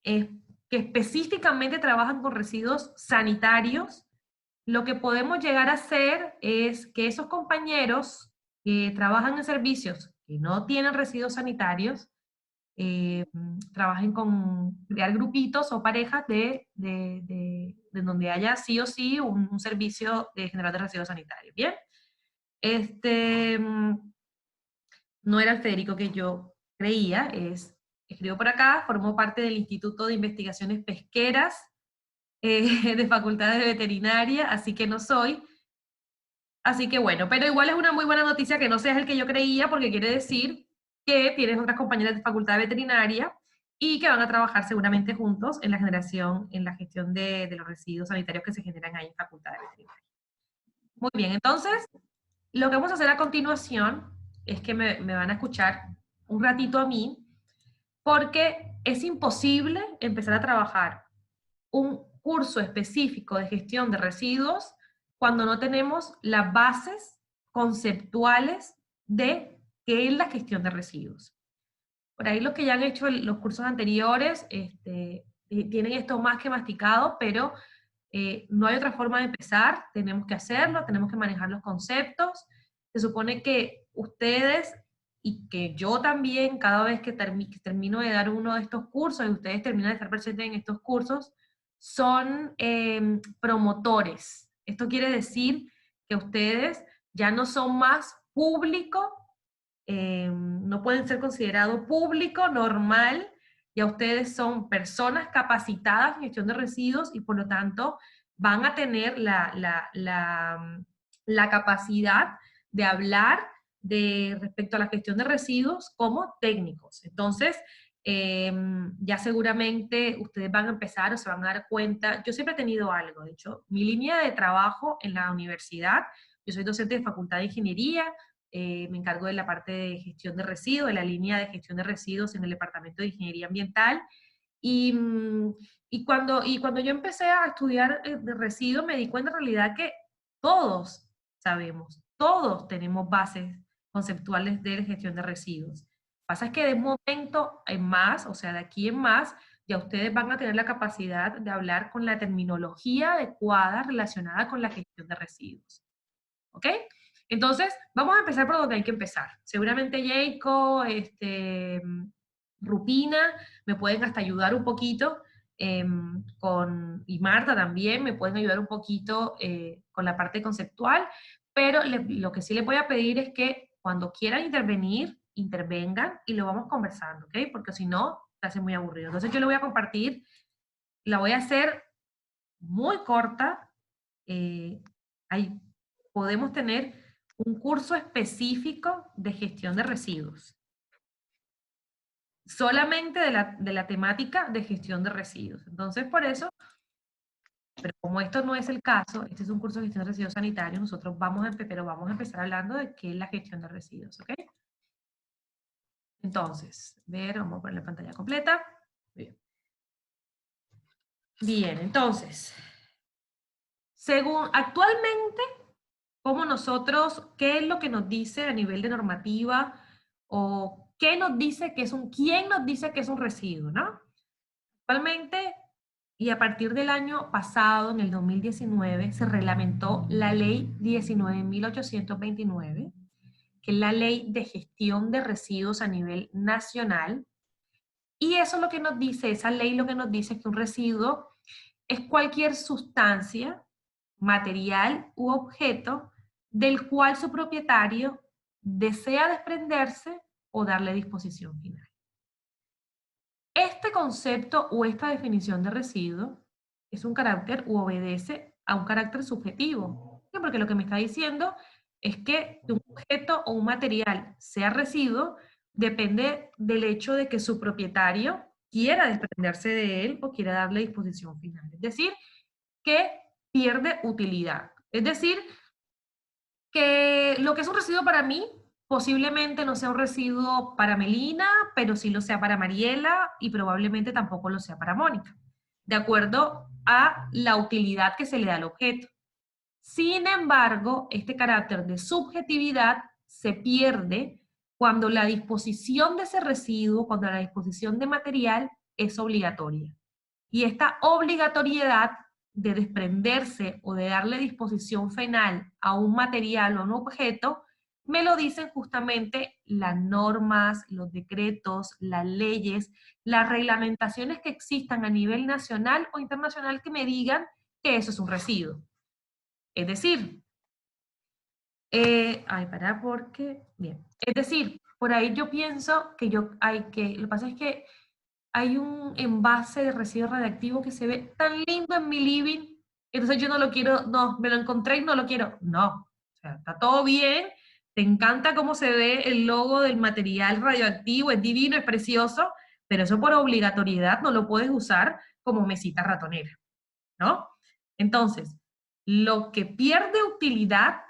que específicamente trabajan con residuos sanitarios, lo que podemos llegar a hacer es que esos compañeros que trabajan en servicios que no tienen residuos sanitarios, trabajen con crear grupitos o parejas de donde haya sí o sí un servicio de general de residuos sanitarios. Bien, no era el Federico que yo creía, escribo por acá, formó parte del Instituto de Investigaciones Pesqueras de Facultad de Veterinaria, así que no soy. Así que bueno, pero igual es una muy buena noticia que no seas el que yo creía, porque quiere decir que tienes otras compañeras de Facultad de Veterinaria y que van a trabajar seguramente juntos en la gestión de los residuos sanitarios que se generan ahí en Facultad de Veterinaria. Muy bien, entonces, lo que vamos a hacer a continuación es que me van a escuchar un ratito a mí, porque es imposible empezar a trabajar un curso específico de gestión de residuos cuando no tenemos las bases conceptuales de qué es la gestión de residuos. Por ahí los que ya han hecho los cursos anteriores tienen esto más que masticado, pero no hay otra forma de empezar, tenemos que hacerlo, tenemos que manejar los conceptos. Se supone que ustedes, y que yo también, cada vez que termino de dar uno de estos cursos, y ustedes terminan de estar presentes en estos cursos, son promotores. Esto quiere decir que ustedes ya no son más público, no pueden ser considerados público normal, ya ustedes son personas capacitadas en gestión de residuos y por lo tanto van a tener la capacidad de hablar respecto a la gestión de residuos como técnicos. Entonces, ya seguramente ustedes van a empezar o se van a dar cuenta. Yo siempre he tenido algo, de hecho, mi línea de trabajo en la universidad, yo soy docente de Facultad de Ingeniería, me encargo de la parte de gestión de residuos, de la línea de gestión de residuos en el Departamento de Ingeniería Ambiental, y cuando yo empecé a estudiar de residuos me di cuenta en realidad que todos sabemos, todos tenemos bases conceptuales de gestión de residuos. Pasa es que de momento en más, o sea, de aquí en más, ya ustedes van a tener la capacidad de hablar con la terminología adecuada relacionada con la gestión de residuos. ¿Ok? Entonces, vamos a empezar por donde hay que empezar. Seguramente Jacob, Rupina, me pueden hasta ayudar un poquito, y Marta también, me pueden ayudar un poquito con la parte conceptual, pero lo que sí les voy a pedir es que cuando quieran intervenir, intervengan y lo vamos conversando, ¿ok? Porque si no, se hace muy aburrido. Entonces yo lo voy a compartir, la voy a hacer muy corta. Ahí podemos tener un curso específico de gestión de residuos. Solamente de la temática de gestión de residuos. Entonces, por eso, pero como esto no es el caso, este es un curso de gestión de residuos sanitarios, nosotros vamos a empezar hablando de qué es la gestión de residuos, ¿ok? Entonces, vamos a poner la pantalla completa. Bien. Bien, entonces, según actualmente, como nosotros, ¿qué es lo que nos dice a nivel de normativa? O ¿qué nos dice que es quién nos dice que es un residuo, ¿no? Actualmente, y a partir del año pasado, en el 2019, se reglamentó la ley 19.829, que es la ley de gestión de residuos a nivel nacional. Y eso es lo que nos dice, esa ley lo que nos dice es que un residuo es cualquier sustancia, material u objeto del cual su propietario desea desprenderse o darle disposición final. Este concepto o esta definición de residuo es un carácter u obedece a un carácter subjetivo. ¿Sí? Porque lo que me está diciendo es que un objeto o un material sea residuo depende del hecho de que su propietario quiera desprenderse de él o quiera darle disposición final. Es decir, que pierde utilidad. Es decir, que lo que es un residuo para mí posiblemente no sea un residuo para Melina, pero sí lo sea para Mariela y probablemente tampoco lo sea para Mónica, de acuerdo a la utilidad que se le da al objeto. Sin embargo, este carácter de subjetividad se pierde cuando la disposición de ese residuo, cuando la disposición de material es obligatoria. Y esta obligatoriedad de desprenderse o de darle disposición final a un material o un objeto, me lo dicen justamente las normas, los decretos, las leyes, las reglamentaciones que existan a nivel nacional o internacional que me digan que eso es un residuo. Es decir, bien. Es decir, por ahí yo pienso que lo que pasa es que hay un envase de residuo radiactivo que se ve tan lindo en mi living, entonces yo no lo quiero, no, me lo encontré y no lo quiero. No, o sea, está todo bien, te encanta cómo se ve el logo del material radioactivo, es divino, es precioso, pero eso por obligatoriedad no lo puedes usar como mesita ratonera, ¿no? Entonces, lo que pierde utilidad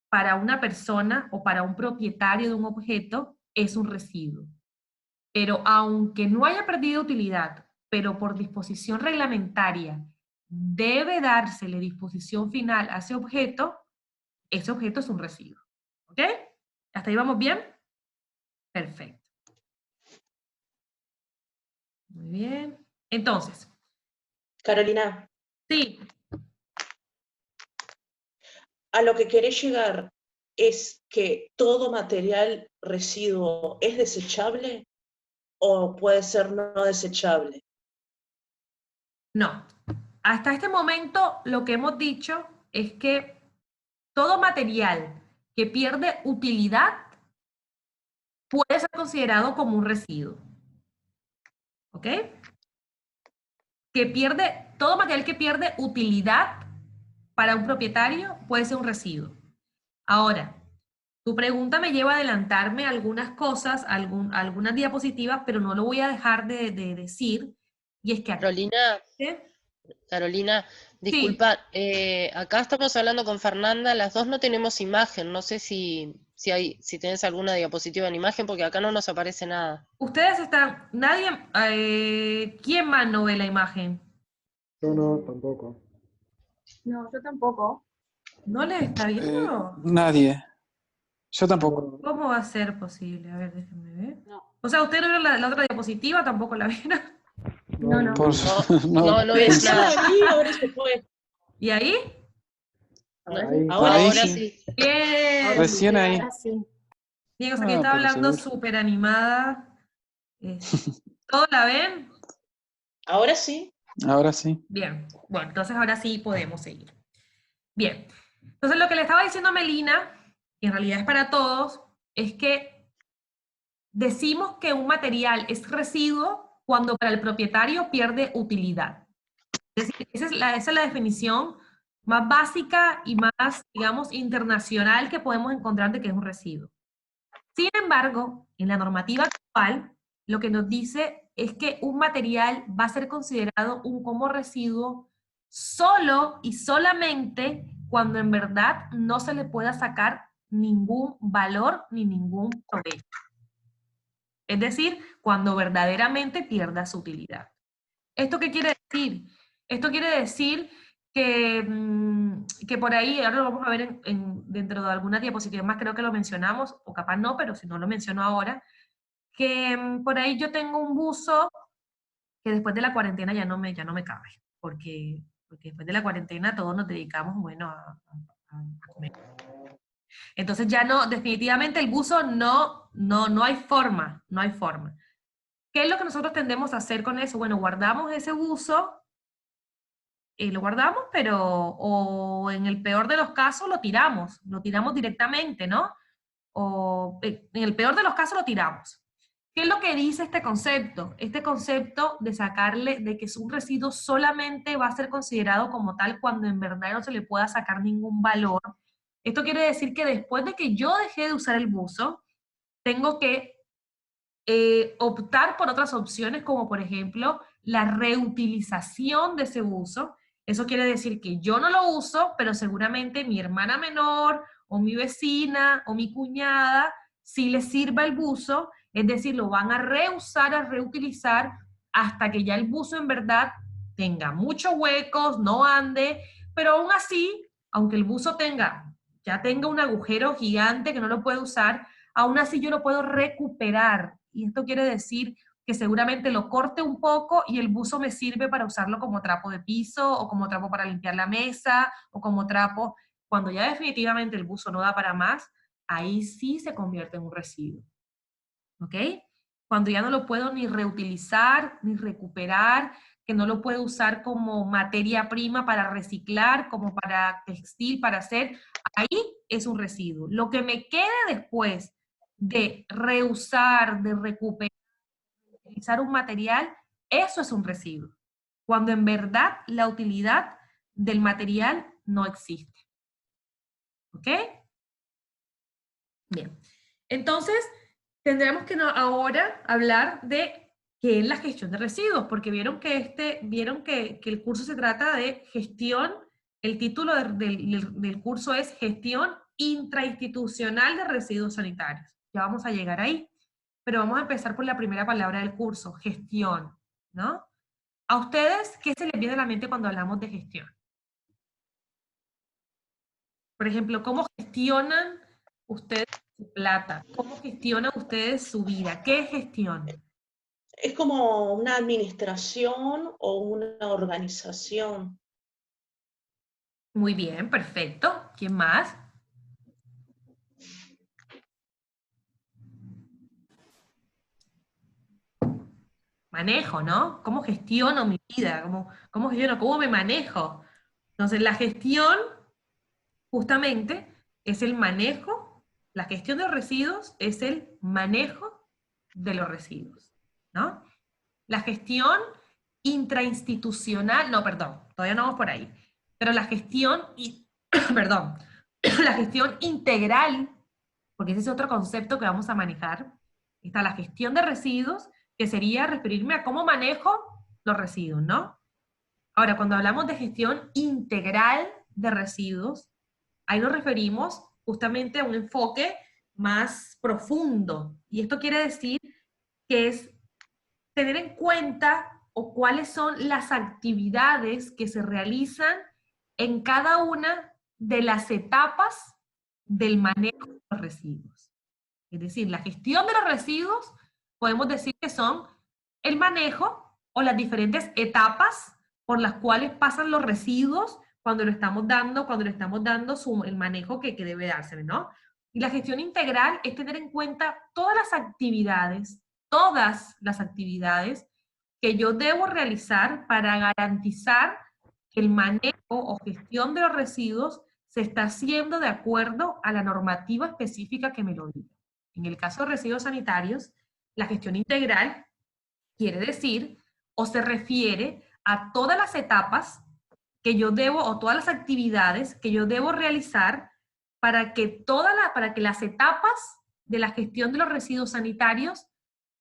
para una persona o para un propietario de un objeto es un residuo. Pero aunque no haya perdido utilidad, pero por disposición reglamentaria debe dársele disposición final a ese objeto es un residuo. ¿Ok? ¿Hasta ahí vamos bien? Perfecto. Muy bien. Entonces. Carolina. Sí. A lo que querés llegar es que todo material residuo es desechable o puede ser no desechable. No. Hasta este momento lo que hemos dicho es que todo material que pierde utilidad puede ser considerado como un residuo. ¿Ok? Todo material que pierde utilidad para un propietario puede ser un residuo. Ahora, tu pregunta me lleva a adelantarme algunas cosas, algunas diapositivas, pero no lo voy a dejar de decir. Y es que aquí, Carolina, disculpa, acá estamos hablando con Fernanda, las dos no tenemos imagen, no sé si tenés alguna diapositiva en imagen, porque acá no nos aparece nada. Ustedes están, ¿quién más no ve la imagen? Yo no, tampoco. No, yo tampoco. ¿No les está viendo? Nadie. Yo tampoco. ¿Cómo va a ser posible? A ver, déjenme ver. No. O sea, ¿ustedes no vieron la otra diapositiva? ¿Tampoco la vieron? No. No ves nada. Ahora se fue. ¿Y ahí? Ahora sí. Bien. Recién ahí. Bien, o sea, que estaba hablando súper animada. ¿Todos la ven? Ahora sí. Ahora sí. Bien, bueno, entonces ahora sí podemos seguir. Bien, entonces lo que le estaba diciendo a Melina, que en realidad es para todos, es que decimos que un material es residuo cuando para el propietario pierde utilidad. Es decir, esa es la definición más básica y más, digamos, internacional que podemos encontrar de que es un residuo. Sin embargo, en la normativa actual, lo que nos dice es que un material va a ser considerado como residuo solo y solamente cuando en verdad no se le pueda sacar ningún valor ni ningún provecho. Es decir, cuando verdaderamente pierda su utilidad. ¿Esto qué quiere decir? Esto quiere decir que por ahí, ahora lo vamos a ver dentro de alguna diapositiva más, creo que lo mencionamos, o capaz no, pero si no lo menciono ahora, que por ahí yo tengo un buzo que después de la cuarentena ya no me cabe, porque después de la cuarentena todos nos dedicamos, bueno, a comer. Entonces ya no, definitivamente el buzo no hay forma, no hay forma. ¿Qué es lo que nosotros tendemos a hacer con eso? Bueno, guardamos ese buzo, lo guardamos, pero, o en el peor de los casos lo tiramos directamente, ¿no? O en el peor de los casos lo tiramos. ¿Qué es lo que dice este concepto? Este concepto de sacarle, de que es un residuo solamente va a ser considerado como tal cuando en verdad no se le pueda sacar ningún valor. Esto quiere decir que después de que yo dejé de usar el buzo, tengo que optar por otras opciones, como por ejemplo la reutilización de ese buzo. Eso quiere decir que yo no lo uso, pero seguramente mi hermana menor, o mi vecina, o mi cuñada, sí les sirva el buzo, es decir, lo van a reusar, a reutilizar, hasta que ya el buzo en verdad tenga muchos huecos, no ande, pero aún así, aunque el buzo ya tenga un agujero gigante que no lo puede usar, aún así yo lo puedo recuperar. Y esto quiere decir que seguramente lo corte un poco y el buzo me sirve para usarlo como trapo de piso, o como trapo para limpiar la mesa, o como trapo. Cuando ya definitivamente el buzo no da para más, ahí sí se convierte en un residuo. ¿Ok? Cuando ya no lo puedo ni reutilizar, ni recuperar, que no lo puedo usar como materia prima para reciclar, como para textil, para hacer, ahí es un residuo. Lo que me quede después de reusar, de recuperar, de utilizar un material, eso es un residuo. Cuando en verdad la utilidad del material no existe. ¿Ok? Bien. Entonces, tendremos que ahora hablar de qué es la gestión de residuos, porque vieron que el curso se trata de gestión, el título del curso es Gestión Intrainstitucional de Residuos Sanitarios. Ya vamos a llegar ahí, pero vamos a empezar por la primera palabra del curso, gestión, ¿no? ¿A ustedes qué se les viene a la mente cuando hablamos de gestión? Por ejemplo, ¿cómo gestionan ustedes su plata? ¿Cómo gestionan ustedes su vida? ¿Qué es gestión? Es como una administración o una organización. Muy bien, perfecto. ¿Quién más? Manejo, ¿no? ¿Cómo gestiono mi vida? ¿Cómo gestiono? ¿Cómo me manejo? Entonces, la gestión, justamente, es el manejo, la gestión de los residuos es el manejo de los residuos, ¿no? La gestión intrainstitucional, no, perdón, todavía no vamos por ahí, pero la gestión, perdón, la gestión integral, porque ese es otro concepto que vamos a manejar, está la gestión de residuos, que sería referirme a cómo manejo los residuos, ¿no? Ahora, cuando hablamos de gestión integral de residuos, ahí nos referimos justamente a un enfoque más profundo, y esto quiere decir que es tener en cuenta o cuáles son las actividades que se realizan en cada una de las etapas del manejo de los residuos. Es decir, la gestión de los residuos, podemos decir que son el manejo o las diferentes etapas por las cuales pasan los residuos cuando le estamos dando el manejo que debe dársele, ¿no? Y la gestión integral es tener en cuenta todas las actividades que yo debo realizar para garantizar que el manejo o gestión de los residuos se está haciendo de acuerdo a la normativa específica que me lo diga. En el caso de residuos sanitarios, la gestión integral quiere decir o se refiere a todas las etapas que yo debo, o todas las actividades que yo debo realizar para que las etapas de la gestión de los residuos sanitarios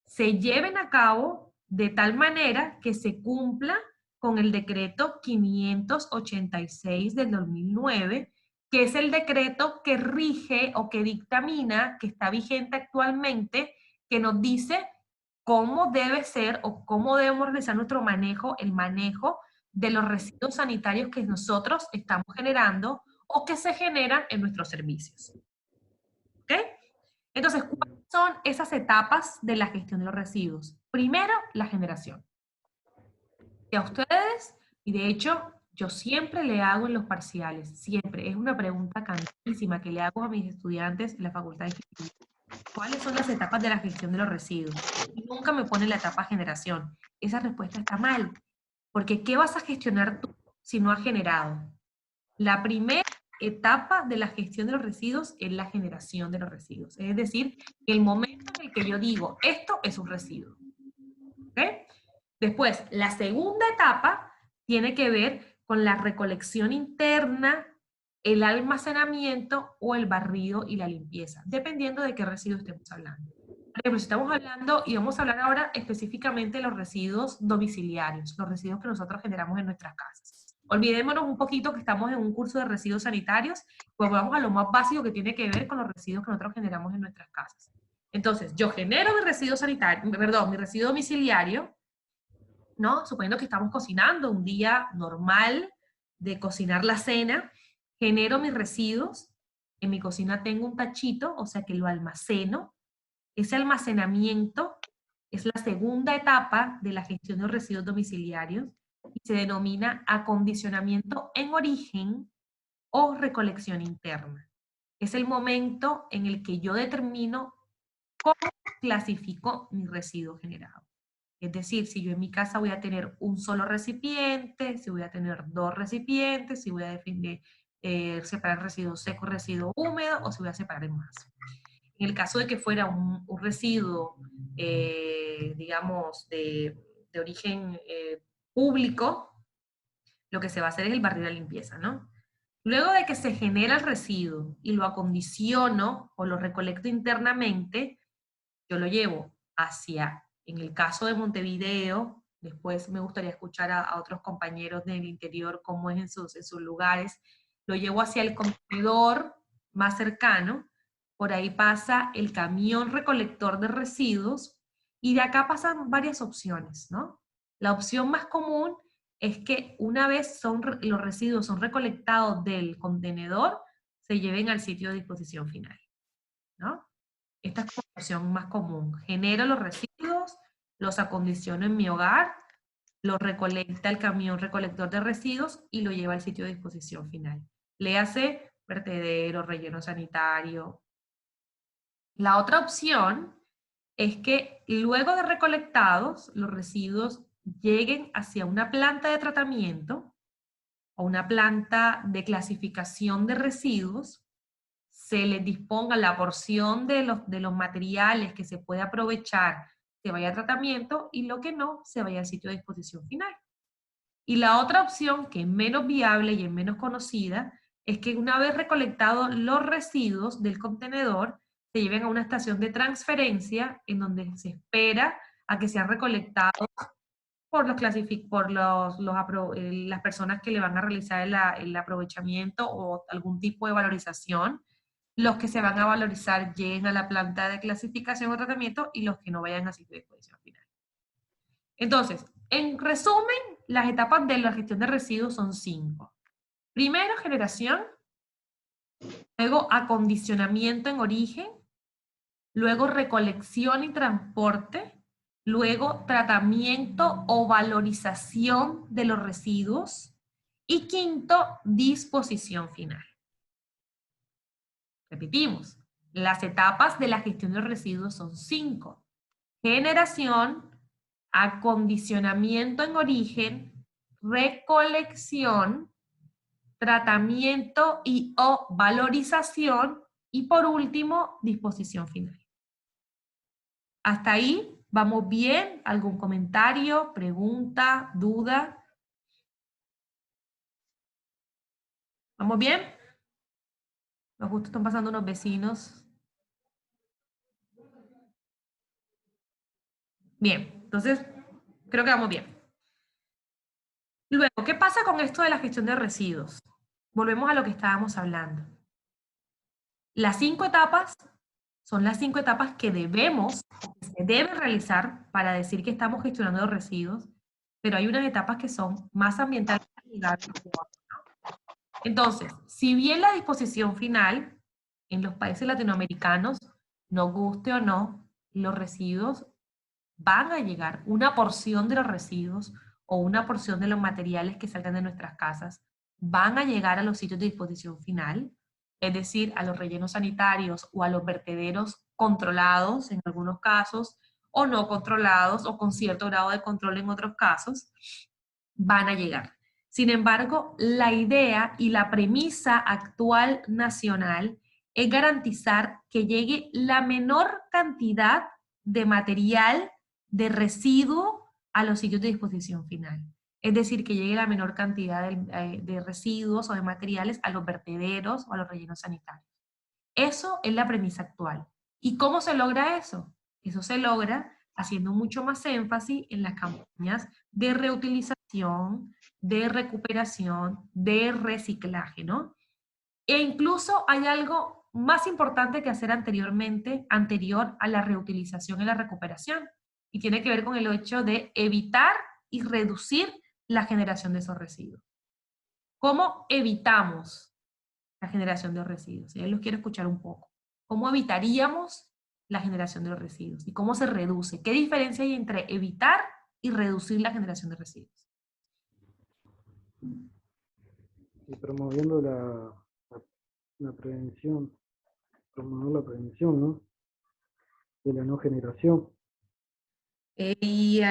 se lleven a cabo de tal manera que se cumpla con el decreto 586 del 2009, que es el decreto que rige o que dictamina, que está vigente actualmente, que nos dice cómo debe ser o cómo debemos realizar nuestro manejo, el manejo de los residuos sanitarios que nosotros estamos generando o que se generan en nuestros servicios. ¿Ok? Entonces, ¿cuáles son esas etapas de la gestión de los residuos? Primero, la generación. Y a ustedes, y de hecho, yo siempre le hago en los parciales, siempre, es una pregunta cantísima que le hago a mis estudiantes en la Facultad de Ingeniería. ¿Cuáles son las etapas de la gestión de los residuos? Y nunca me pone la etapa generación. Esa respuesta está mal, porque ¿qué vas a gestionar tú si no has generado? La primera etapa de la gestión de los residuos es la generación de los residuos. Es decir, el momento en el que yo digo, esto es un residuo. ¿Ok? Después, la segunda etapa tiene que ver con la recolección interna, el almacenamiento o el barrido y la limpieza, dependiendo de qué residuo estemos hablando. Por ejemplo, si estamos hablando, y vamos a hablar ahora específicamente de los residuos domiciliarios, los residuos que nosotros generamos en nuestras casas. Olvidémonos un poquito que estamos en un curso de residuos sanitarios, pues vamos a lo más básico que tiene que ver con los residuos que nosotros generamos en nuestras casas. Entonces, yo genero mi residuo sanitario, perdón, mi residuo domiciliario, ¿no? Suponiendo que estamos cocinando un día normal de cocinar la cena, genero mis residuos, en mi cocina tengo un tachito, o sea que lo almaceno. Ese almacenamiento es la segunda etapa de la gestión de los residuos domiciliarios y se denomina acondicionamiento en origen o recolección interna. Es el momento en el que yo determino cómo clasifico mi residuo generado. Es decir, si yo en mi casa voy a tener un solo recipiente, si voy a tener 2 recipientes, si voy a definir, separar residuo seco, residuo húmedo, o si voy a separar en más. En el caso de que fuera un residuo, digamos, de origen público, lo que se va a hacer es el barrido de la limpieza, ¿no? Luego de que se genera el residuo y lo acondiciono o lo recolecto internamente, yo lo llevo hacia, en el caso de Montevideo, después me gustaría escuchar a otros compañeros del interior cómo es en sus lugares, lo llevo hacia el contenedor más cercano, por ahí pasa el camión recolector de residuos, y de acá pasan varias opciones, ¿no? La opción más común es que una vez los residuos son recolectados del contenedor, se lleven al sitio de disposición final, ¿no? Esta es la opción más común. Genero los residuos, los acondiciono en mi hogar, los recolecta el camión recolector de residuos y lo lleva al sitio de disposición final. Léase vertedero, relleno sanitario. La otra opción es que luego de recolectados, los residuos lleguen hacia una planta de tratamiento o una planta de clasificación de residuos, se les disponga la porción de los materiales que se puede aprovechar, se vaya a tratamiento, y lo que no, se vaya al sitio de disposición final. Y la otra opción, que es menos viable y es menos conocida, es que una vez recolectados los residuos del contenedor, se lleven a una estación de transferencia en donde se espera a que sean recolectados por las personas que le van a realizar el aprovechamiento o algún tipo de valorización. Los que se van a valorizar lleguen a la planta de clasificación o tratamiento, y los que no vayan a sitio de disposición final. Entonces, en resumen, las etapas de la gestión de residuos son 5. Primero, generación. Luego, acondicionamiento en origen. Luego, recolección y transporte. Luego, tratamiento o valorización de los residuos. Y quinto, disposición final. Repetimos, las etapas de la gestión de los residuos son 5. Generación, acondicionamiento en origen, recolección, tratamiento y o valorización, y por último, disposición final. ¿Hasta ahí vamos bien? ¿Algún comentario, pregunta, duda? ¿Vamos bien? Me justo están pasando unos vecinos. Bien, entonces creo que vamos bien. Luego, ¿qué pasa con esto de la gestión de residuos? Volvemos a lo que estábamos hablando. Las 5 etapas son las 5 etapas que debemos, que se deben realizar para decir que estamos gestionando los residuos, pero hay unas etapas que son más ambientalmente amigables que otras. Entonces, si bien la disposición final en los países latinoamericanos, nos guste o no, los residuos van a llegar, una porción de los residuos o una porción de los materiales que salgan de nuestras casas van a llegar a los sitios de disposición final, es decir, a los rellenos sanitarios o a los vertederos controlados en algunos casos, o no controlados, o con cierto grado de control en otros casos, van a llegar. Sin embargo, la idea y la premisa actual nacional es garantizar que llegue la menor cantidad de material, de residuo, a los sitios de disposición final. Es decir, que llegue la menor cantidad de residuos o de materiales a los vertederos o a los rellenos sanitarios. Eso es la premisa actual. ¿Y cómo se logra eso? Eso se logra haciendo mucho más énfasis en las campañas de reutilización, de recuperación, de reciclaje, ¿no? E incluso hay algo más importante que hacer anterior a la reutilización y la recuperación, y tiene que ver con el hecho de evitar y reducir la generación de esos residuos. ¿Cómo evitamos la generación de residuos? Yo los quiero escuchar un poco. ¿Cómo evitaríamos la generación de los residuos? ¿Y cómo se reduce? ¿Qué diferencia hay entre evitar y reducir la generación de residuos? Y promoviendo la prevención, promover la prevención, ¿no? De la no generación. ¿Y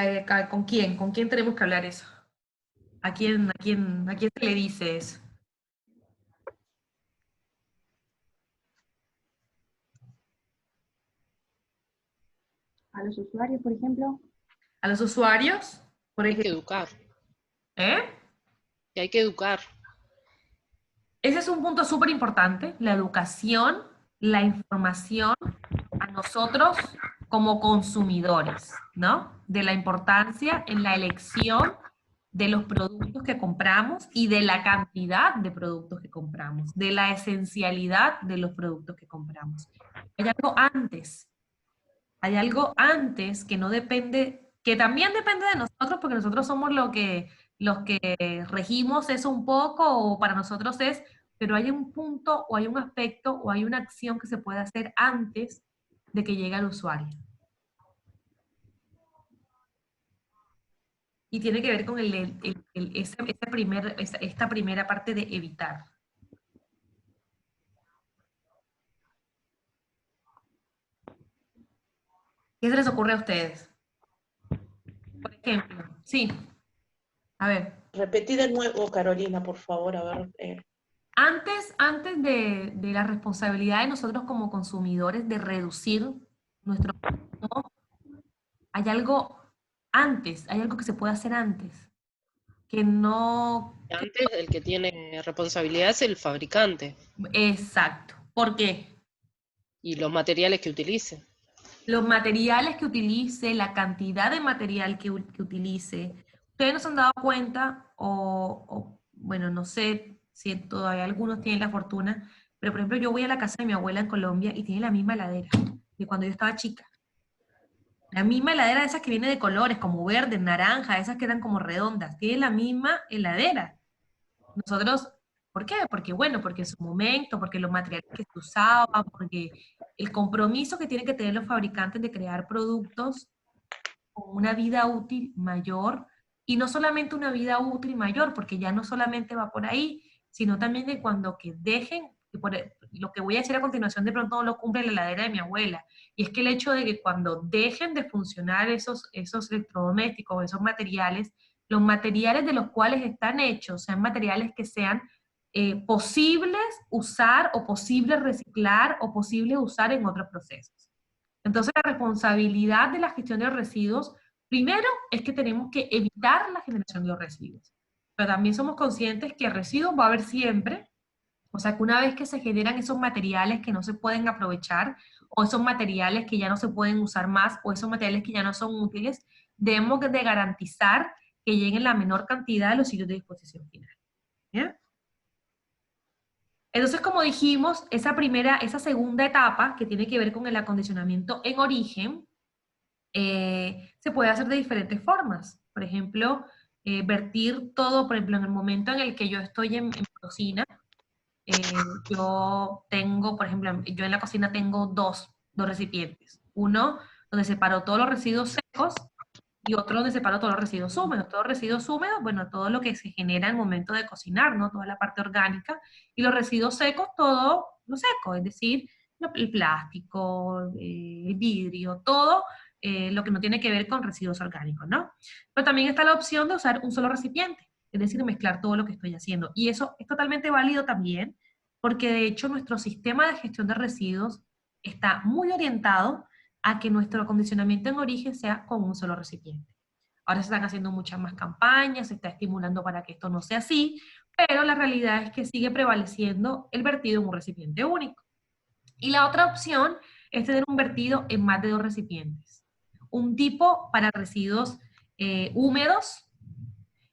con quién? ¿Con quién tenemos que hablar eso? ¿A quién se le dice eso? A los usuarios, por ejemplo. ¿A los usuarios? Por ejemplo. Hay que educar. ¿Eh? Y hay que educar. Ese es un punto súper importante, la educación, la información a nosotros como consumidores, ¿no? De la importancia en la elección de los productos que compramos y de la cantidad de productos que compramos, de la esencialidad de los productos que compramos. Hay algo antes que no depende, que también depende de nosotros, porque nosotros somos los que regimos eso un poco, o para nosotros es, pero hay un punto, o hay un aspecto, o hay una acción que se puede hacer antes de que llegue al usuario. Y tiene que ver con esta primera parte de evitar. ¿Qué se les ocurre a ustedes? Por ejemplo, sí. A ver. Repetí de nuevo, Carolina, por favor, a ver. Antes de la responsabilidad de nosotros como consumidores de reducir nuestro consumo, hay algo que se puede hacer antes. Que no... Antes el que tiene responsabilidad es el fabricante. Exacto. ¿Por qué? Y los materiales que utilice. Los materiales que utilice, la cantidad de material que utilice. Ustedes no se han dado cuenta, bueno, no sé si todavía algunos tienen la fortuna, pero por ejemplo yo voy a la casa de mi abuela en Colombia y tiene la misma heladera de cuando yo estaba chica. La misma heladera de esas que viene de colores, como verde, naranja, esas que eran como redondas. Tiene la misma heladera. Nosotros, ¿por qué? Porque bueno, porque en su momento, porque los materiales que se usaban, porque el compromiso que tienen que tener los fabricantes de crear productos con una vida útil mayor, y no solamente una vida útil mayor, porque ya no solamente va por ahí, sino también de cuando que dejen, lo que voy a decir a continuación de pronto no lo cumple la heladera de mi abuela, y es que el hecho de que cuando dejen de funcionar esos electrodomésticos, esos materiales, los materiales de los cuales están hechos, sean materiales que sean posibles usar o posibles reciclar o posibles usar en otros procesos. Entonces, la responsabilidad de la gestión de los residuos, primero, es que tenemos que evitar la generación de los residuos. Pero también somos conscientes que residuos va a haber siempre. O sea, que una vez que se generan esos materiales que no se pueden aprovechar, o esos materiales que ya no se pueden usar más, o esos materiales que ya no son útiles, debemos de garantizar que lleguen la menor cantidad de los sitios de disposición final. ¿Bien? Entonces, como dijimos, esa segunda etapa, que tiene que ver con el acondicionamiento en origen, se puede hacer de diferentes formas. Por ejemplo, vertir todo, por ejemplo, en el momento en el que yo estoy en cocina, yo tengo, por ejemplo, yo en la cocina tengo dos recipientes. Uno donde separo todos los residuos secos y otro donde separo todos los residuos húmedos. Todos los residuos húmedos, bueno, todo lo que se genera al momento de cocinar, ¿no? Toda la parte orgánica. Y los residuos secos, todo lo seco, es decir, el plástico, el vidrio, todo lo que no tiene que ver con residuos orgánicos, ¿no? Pero también está la opción de usar un solo recipiente, es decir, mezclar todo lo que estoy haciendo. Y eso es totalmente válido también, porque de hecho nuestro sistema de gestión de residuos está muy orientado a que nuestro acondicionamiento en origen sea con un solo recipiente. Ahora se están haciendo muchas más campañas, se está estimulando para que esto no sea así, pero la realidad es que sigue prevaleciendo el vertido en un recipiente único. Y la otra opción es tener un vertido en más de 2 recipientes. Un tipo para residuos húmedos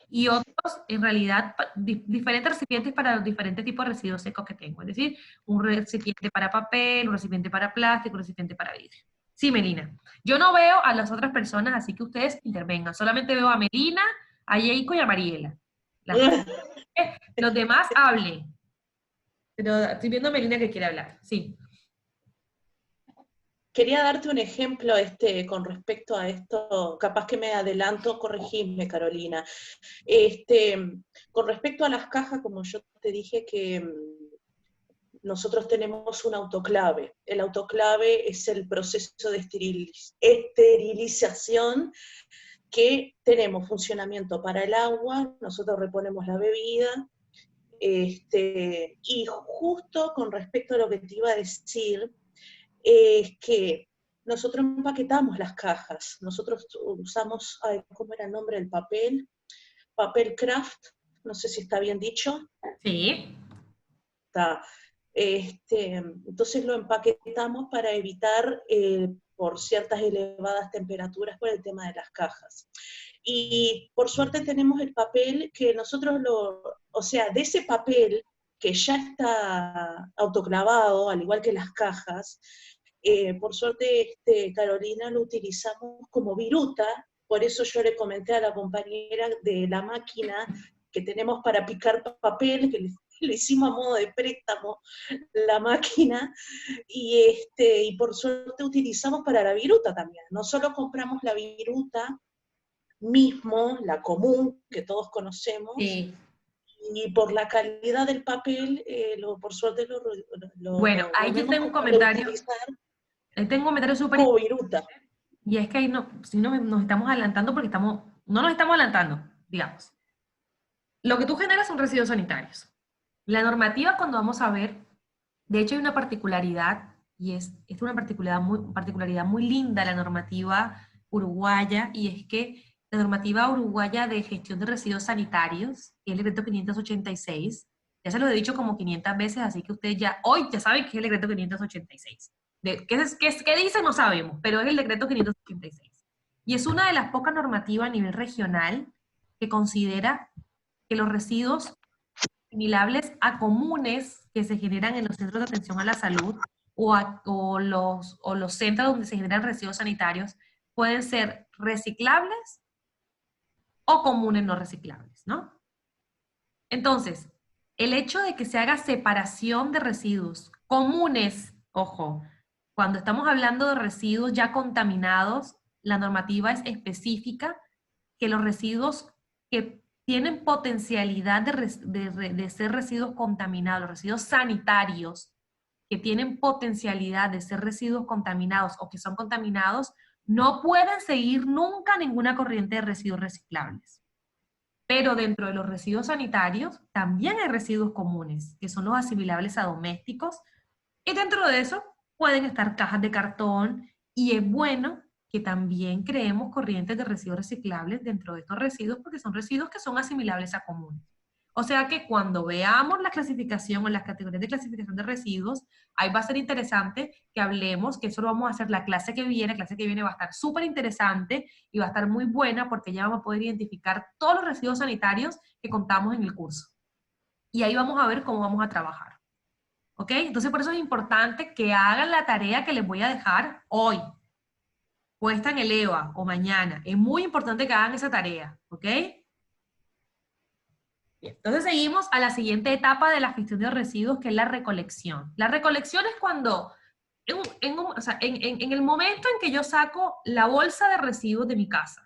y otros, en realidad, diferentes recipientes para los diferentes tipos de residuos secos que tengo. Es decir, un recipiente para papel, un recipiente para plástico, un recipiente para vidrio. Sí, Melina. Yo no veo a las otras personas, así que ustedes intervengan. Solamente veo a Melina, a Yeiko y a Mariela. Los demás hablen. Pero estoy viendo a Melina que quiere hablar. Sí. Quería darte un ejemplo con respecto a esto, capaz que me adelanto, corregime, Carolina. Con respecto a las cajas, como yo te dije que nosotros tenemos un autoclave. El autoclave es el proceso de esterilización que tenemos funcionamiento para el agua, nosotros reponemos la bebida, y justo con respecto a lo que te iba a decir, es que nosotros empaquetamos las cajas, nosotros usamos, ¿cómo era el nombre del papel? Papel craft, no sé si está bien dicho. Sí. Está. Entonces lo empaquetamos para evitar por ciertas elevadas temperaturas por el tema de las cajas. Y por suerte tenemos el papel que nosotros o sea, de ese papel que ya está autoclavado, al igual que las cajas, por suerte, Carolina, lo utilizamos como viruta, por eso yo le comenté a la compañera de la máquina que tenemos para picar papel, que le hicimos a modo de préstamo la máquina, y por suerte utilizamos para la viruta también. No solo compramos la viruta mismo, la común, que todos conocemos, sí. Y por la calidad del papel, por suerte lo bueno, ahí yo tengo un comentario. Ahí tengo un comentario súper importante. Y es que ahí si nos estamos adelantando porque no nos estamos adelantando, digamos. Lo que tú generas son residuos sanitarios. La normativa, cuando vamos a ver, de hecho hay una particularidad, y es una particularidad muy linda la normativa uruguaya, y es que la normativa uruguaya de gestión de residuos sanitarios, que es el decreto 586, ya se lo he dicho como 500 veces, así que ustedes hoy ya saben que es el decreto 586. ¿Qué dice? No sabemos, pero es el decreto 586. Y es una de las pocas normativas a nivel regional que considera que los residuos asimilables a comunes que se generan en los centros de atención a la salud o los centros donde se generan residuos sanitarios pueden ser reciclables o comunes no reciclables, ¿no? Entonces, el hecho de que se haga separación de residuos comunes, ojo, cuando estamos hablando de residuos ya contaminados, la normativa es específica que los residuos que tienen potencialidad de ser residuos contaminados, los residuos sanitarios que tienen potencialidad de ser residuos contaminados o que son contaminados, no pueden seguir nunca ninguna corriente de residuos reciclables. Pero dentro de los residuos sanitarios también hay residuos comunes, que son los asimilables a domésticos, y dentro de eso pueden estar cajas de cartón Y es bueno que también creemos corrientes de residuos reciclables dentro de estos residuos, porque son residuos que son asimilables a comunes. O sea que cuando veamos la clasificación o las categorías de clasificación de residuos, ahí va a ser interesante que hablemos, que eso lo vamos a hacer la clase que viene va a estar súper interesante y va a estar muy buena porque ya vamos a poder identificar todos los residuos sanitarios que contamos en el curso. Y ahí vamos a ver cómo vamos a trabajar. ¿Ok? Entonces por eso es importante que hagan la tarea que les voy a dejar hoy, puesta en el EVA o mañana. Es muy importante que hagan esa tarea. ¿Ok? Bien, entonces seguimos a la siguiente etapa de la gestión de residuos, que es la recolección. La recolección es cuando, en el momento en que yo saco la bolsa de residuos de mi casa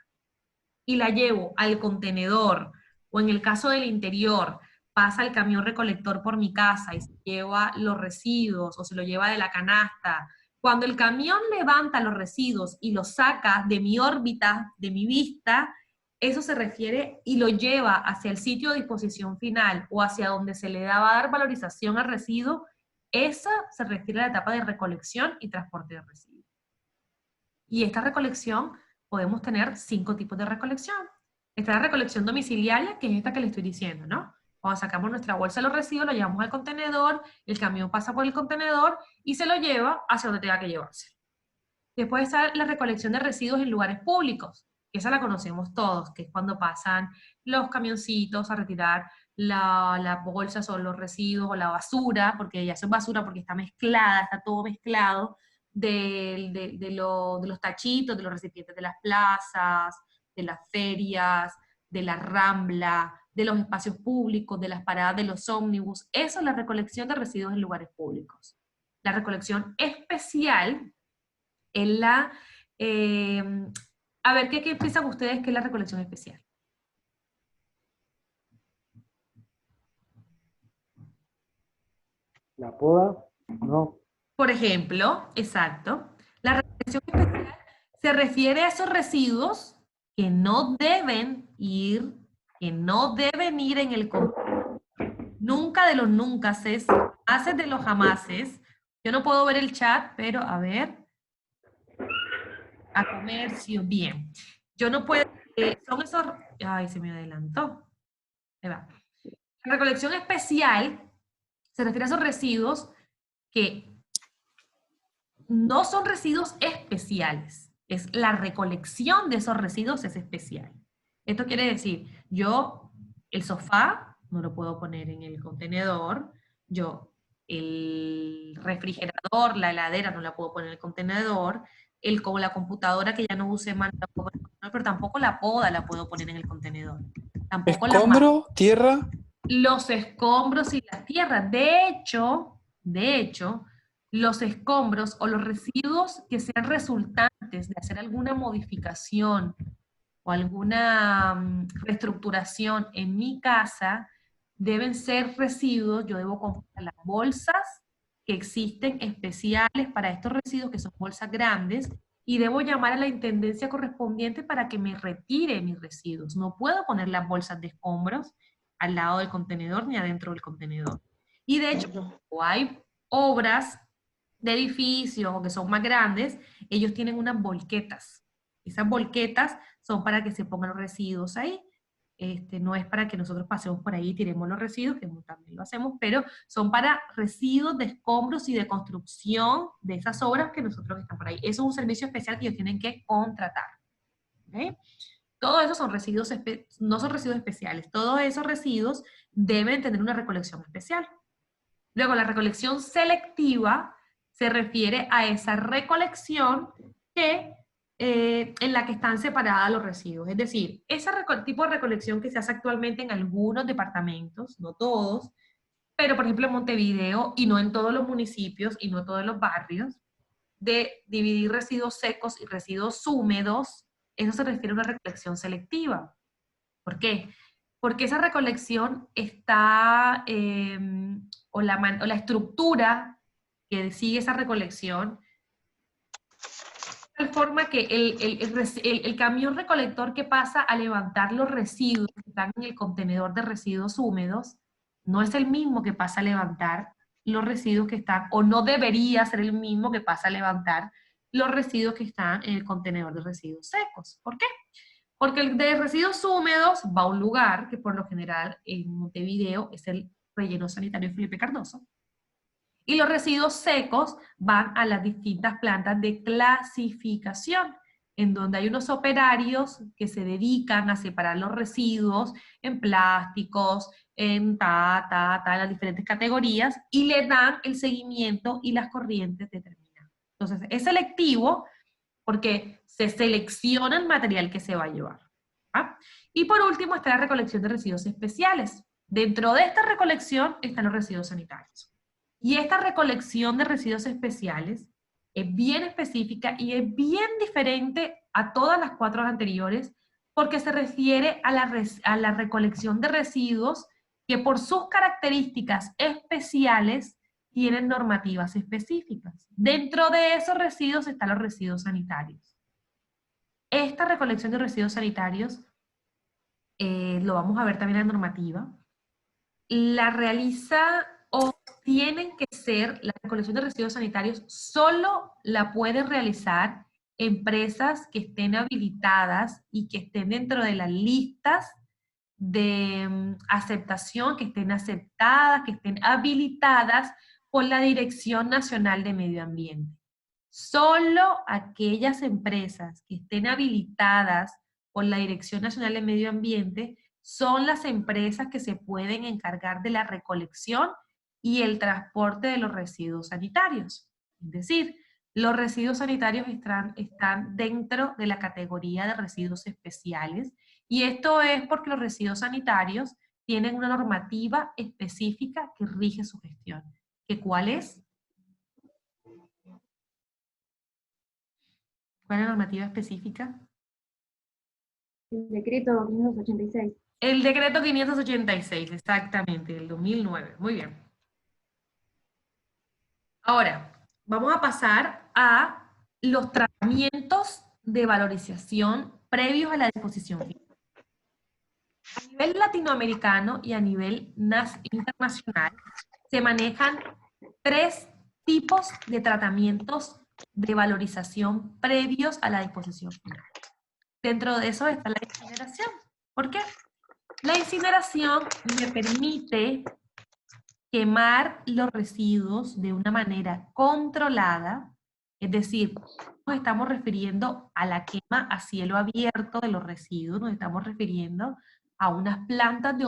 y la llevo al contenedor, o en el caso del interior, pasa el camión recolector por mi casa y se lleva los residuos o se lo lleva de la canasta. Cuando el camión levanta los residuos y los saca de mi órbita, de mi vista, eso se refiere y lo lleva hacia el sitio de disposición final o hacia donde se le va a dar valorización al residuo. Esa se refiere a la etapa de recolección y transporte de residuos. Y esta recolección podemos tener 5 tipos de recolección. Está la recolección domiciliaria, que es esta que le estoy diciendo, ¿no? Cuando sacamos nuestra bolsa de los residuos, lo llevamos al contenedor, el camión pasa por el contenedor y se lo lleva hacia donde tenga que llevarse. Después está la recolección de residuos en lugares públicos, que esa la conocemos todos, que es cuando pasan los camioncitos a retirar las bolsas o los residuos o la basura, porque ya son basura porque está mezclada, está todo mezclado, de los tachitos, de los recipientes de las plazas, de las ferias, de la rambla, de los espacios públicos, de las paradas de los ómnibus. Eso es la recolección de residuos en lugares públicos. La recolección especial es la... a ver, ¿qué piensan ustedes que es la recolección especial? La poda, ¿no? Por ejemplo, exacto. La recolección especial se refiere a esos residuos que no deben ir en el contenedor. Nunca de los nunca, jamases de los jamases. Yo no puedo ver el chat, pero a ver. A comercio, bien. Yo no puedo, son esos, ay, se me adelantó. Ahí va. La recolección especial se refiere a esos residuos que no son residuos especiales. Es la recolección de esos residuos es especial. Esto quiere decir, yo el sofá no lo puedo poner en el contenedor, yo el refrigerador, la heladera no la puedo poner en el contenedor, como la computadora que ya no use más, no la puedo poner en el contenedor, pero tampoco la poda la puedo poner en el contenedor. Tampoco ¿Escombro? ¿Tierra? Los escombros y la tierra. De hecho, los escombros o los residuos que sean resultantes de hacer alguna modificación o alguna reestructuración en mi casa, deben ser residuos, yo debo comprar las bolsas que existen especiales para estos residuos, que son bolsas grandes, y debo llamar a la intendencia correspondiente para que me retire mis residuos. No puedo poner las bolsas de escombros al lado del contenedor ni adentro del contenedor. Y de hecho, cuando hay obras de edificios o que son más grandes, ellos tienen unas volquetas. Esas volquetas son para que se pongan los residuos ahí. No es para que nosotros pasemos por ahí y tiremos los residuos, que también lo hacemos, pero son para residuos de escombros y de construcción de esas obras que nosotros están por ahí. Eso es un servicio especial que ellos tienen que contratar. ¿Okay? Todos esos son residuos, no son residuos especiales. Todos esos residuos deben tener una recolección especial. Luego, la recolección selectiva se refiere a esa recolección en la que están separados los residuos. Es decir, ese tipo de recolección que se hace actualmente en algunos departamentos, no todos, pero por ejemplo en Montevideo, y no en todos los municipios, y no en todos los barrios, de dividir residuos secos y residuos húmedos, eso se refiere a una recolección selectiva. ¿Por qué? Porque esa recolección está, o la estructura que sigue esa recolección, de tal forma que el camión recolector que pasa a levantar los residuos que están en el contenedor de residuos húmedos, no es el mismo que pasa a levantar los residuos que están, o no debería ser el mismo que pasa a levantar los residuos que están en el contenedor de residuos secos. ¿Por qué? Porque el de residuos húmedos va a un lugar que por lo general en Montevideo es el relleno sanitario Felipe Cardoso. Y los residuos secos van a las distintas plantas de clasificación, en donde hay unos operarios que se dedican a separar los residuos en plásticos, en las diferentes categorías, y le dan el seguimiento y las corrientes determinadas. Entonces, es selectivo porque se selecciona el material que se va a llevar. ¿Ah? Y por último está la recolección de residuos especiales. Dentro de esta recolección están los residuos sanitarios. Y esta recolección de residuos especiales es bien específica y es bien diferente a todas las 4 anteriores porque se refiere a la recolección de residuos que por sus características especiales tienen normativas específicas. Dentro de esos residuos están los residuos sanitarios. Esta recolección de residuos sanitarios, lo vamos a ver también en la normativa, la realiza o tienen que ser, la recolección de residuos sanitarios solo la pueden realizar empresas que estén habilitadas y que estén dentro de las listas de aceptación, que estén aceptadas, que estén habilitadas por la Dirección Nacional de Medio Ambiente. Solo aquellas empresas que estén habilitadas por la Dirección Nacional de Medio Ambiente son las empresas que se pueden encargar de la recolección y el transporte de los residuos sanitarios. Es decir, los residuos sanitarios están dentro de la categoría de residuos especiales, y esto es porque los residuos sanitarios tienen una normativa específica que rige su gestión. ¿Qué cuál es? ¿Cuál es la normativa específica? El decreto 586. El decreto 586, exactamente, del 2009. Muy bien. Ahora, vamos a pasar a los tratamientos de valorización previos a la disposición final. A nivel latinoamericano y a nivel internacional se manejan 3 tipos de tratamientos de valorización previos a la disposición final. Dentro de eso está la incineración. ¿Por qué? La incineración me permite quemar los residuos de una manera controlada, es decir, nos estamos refiriendo a la quema a cielo abierto de los residuos, nos estamos refiriendo a unas plantas de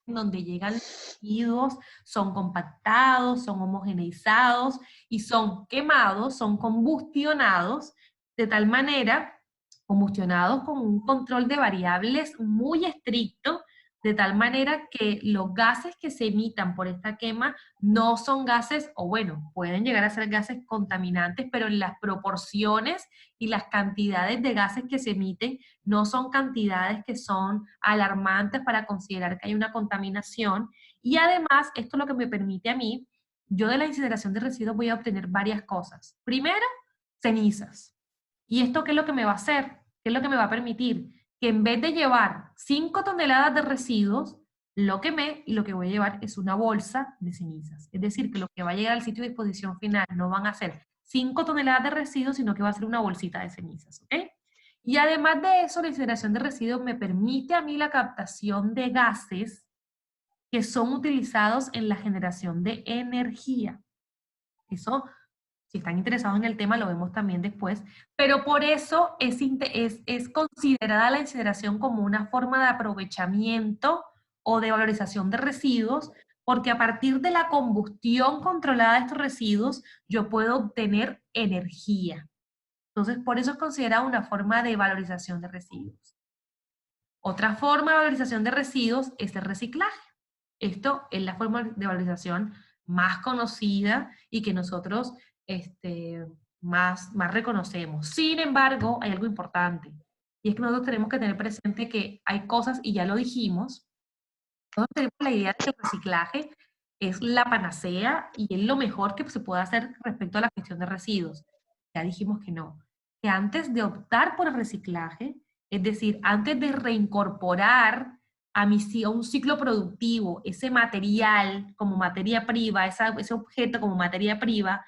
donde llegan los residuos, son compactados, son homogeneizados y son quemados, son combustionados, de tal manera, combustionados con un control de variables muy estricto, de tal manera que los gases que se emitan por esta quema no son gases, o bueno, pueden llegar a ser gases contaminantes, pero en las proporciones y las cantidades de gases que se emiten no son cantidades que son alarmantes para considerar que hay una contaminación. Y además, esto es lo que me permite a mí, yo de la incineración de residuos voy a obtener varias cosas. Primero, cenizas. ¿Y esto qué es lo que me va a hacer? ¿Qué es lo que me va a permitir? Que en vez de llevar 5 toneladas de residuos, lo quemé y lo que voy a llevar es una bolsa de cenizas. Es decir, que lo que va a llegar al sitio de disposición final no van a ser 5 toneladas de residuos, sino que va a ser una bolsita de cenizas, ¿ok? Y además de eso, la incineración de residuos me permite a mí la captación de gases que son utilizados en la generación de energía. Eso, si están interesados en el tema, lo vemos también después, pero por eso es considerada la incineración como una forma de aprovechamiento o de valorización de residuos, porque a partir de la combustión controlada de estos residuos, yo puedo obtener energía. Entonces, por eso es considerada una forma de valorización de residuos. Otra forma de valorización de residuos es el reciclaje. Esto es la forma de valorización más conocida y que nosotros más reconocemos. Sin embargo, hay algo importante, y es que nosotros tenemos que tener presente que hay cosas, y ya lo dijimos, nosotros tenemos la idea de que el reciclaje es la panacea y es lo mejor que se puede hacer respecto a la gestión de residuos. Ya dijimos que no, que antes de optar por el reciclaje, es decir, antes de reincorporar a un ciclo productivo ese material como materia prima, ese objeto como materia prima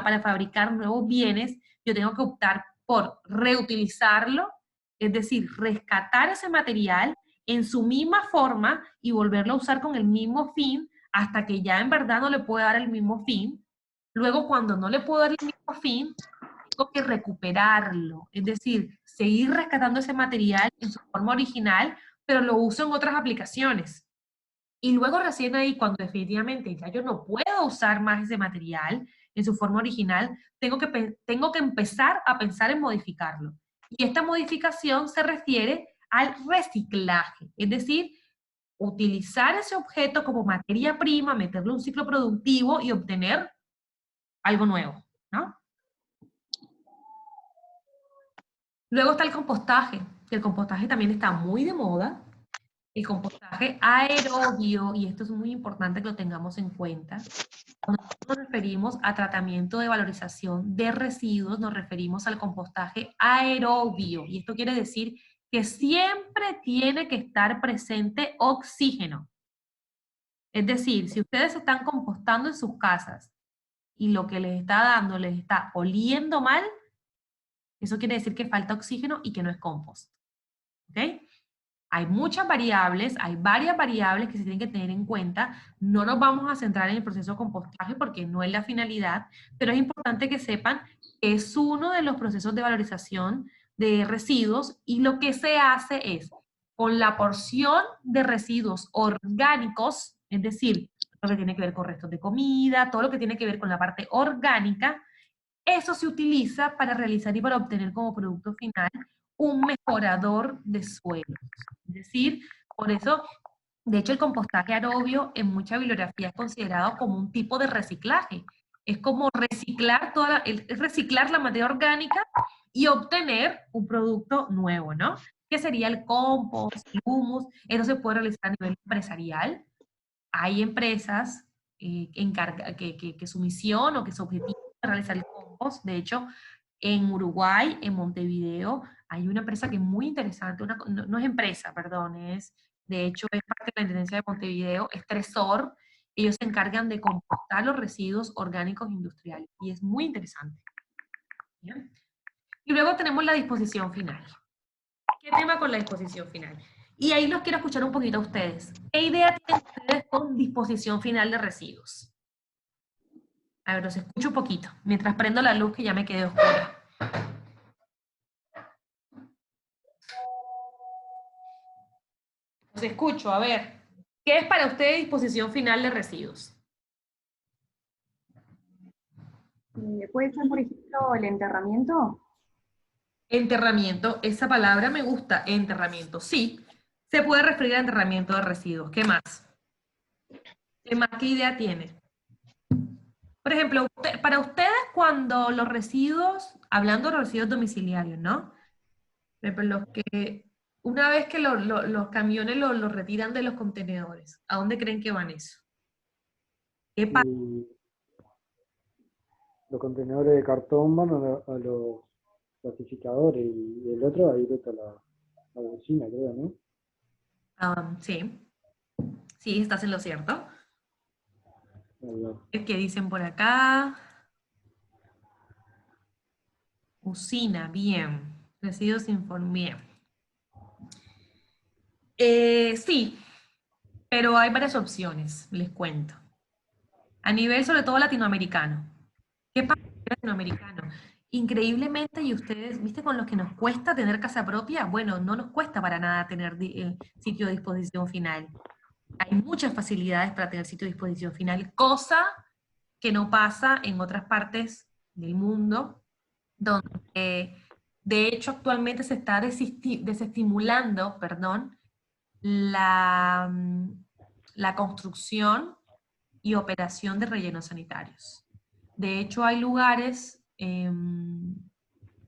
para fabricar nuevos bienes, yo tengo que optar por reutilizarlo, es decir, rescatar ese material en su misma forma y volverlo a usar con el mismo fin hasta que ya en verdad no le pueda dar el mismo fin. Luego, cuando no le puedo dar el mismo fin, tengo que recuperarlo, es decir, seguir rescatando ese material en su forma original, pero lo uso en otras aplicaciones. Y luego recién ahí, cuando definitivamente ya yo no puedo usar más ese material en su forma original, tengo que empezar a pensar en modificarlo. Y esta modificación se refiere al reciclaje, es decir, utilizar ese objeto como materia prima, meterlo en un ciclo productivo y obtener algo nuevo, ¿no? Luego está el compostaje, que el compostaje también está muy de moda. El compostaje aerobio, y esto es muy importante que lo tengamos en cuenta. Cuando nos referimos a tratamiento de valorización de residuos, nos referimos al compostaje aerobio, y esto quiere decir que siempre tiene que estar presente oxígeno. Es decir, si ustedes están compostando en sus casas y lo que les está dando les está oliendo mal, eso quiere decir que falta oxígeno y que no es compost. ¿Ok? Hay muchas variables, hay varias variables que se tienen que tener en cuenta. No nos vamos a centrar en el proceso de compostaje porque no es la finalidad, pero es importante que sepan que es uno de los procesos de valorización de residuos y lo que se hace es, con la porción de residuos orgánicos, es decir, lo que tiene que ver con restos de comida, todo lo que tiene que ver con la parte orgánica, eso se utiliza para realizar y para obtener como producto final un mejorador de suelos. Es decir, por eso, de hecho, el compostaje aerobio en mucha bibliografía es considerado como un tipo de reciclaje. Es como reciclar es reciclar la materia orgánica y obtener un producto nuevo, ¿no? Que sería el compost, el humus. Eso se puede realizar a nivel empresarial. Hay empresas que su misión o que su objetivo es realizar el compost. De hecho, en Uruguay, en Montevideo, hay una empresa que es muy interesante, no es empresa, perdón, de hecho es parte de la Intendencia de Montevideo, es Tresor. Ellos se encargan de compostar los residuos orgánicos industriales y es muy interesante. ¿Bien? Y luego tenemos la disposición final. ¿Qué tema con la disposición final? Y ahí los quiero escuchar un poquito a ustedes. ¿Qué idea tienen ustedes con disposición final de residuos? A ver, los escucho un poquito, mientras prendo la luz que ya me quedé oscura. Los escucho, a ver. ¿Qué es para ustedes disposición final de residuos? ¿Puede ser, por ejemplo, el enterramiento? Enterramiento, esa palabra me gusta, enterramiento, sí. Se puede referir a enterramiento de residuos. ¿Qué más? ¿Qué más? ¿Qué idea tiene? Por ejemplo, para ustedes cuando los residuos, hablando de residuos domiciliarios, ¿no? Los que, una vez que los camiones los retiran de los contenedores, ¿a dónde creen que van eso? ¿Qué pasa? Los contenedores de cartón van a los clasificadores y el otro ahí directo a la bocina, creo, ¿no? Sí. Sí, estás en lo cierto. ¿Qué dicen por acá? Usina, bien. Residuos bien. Sí, pero hay varias opciones, les cuento. A nivel sobre todo latinoamericano. ¿Qué pasa a nivel latinoamericano? Increíblemente, y ustedes, ¿viste con los que nos cuesta tener casa propia? Bueno, no nos cuesta para nada tener sitio de disposición final. Hay muchas facilidades para tener sitio de disposición final, cosa que no pasa en otras partes del mundo, donde de hecho actualmente se está desestimulando, la construcción y operación de rellenos sanitarios. De hecho, hay lugares,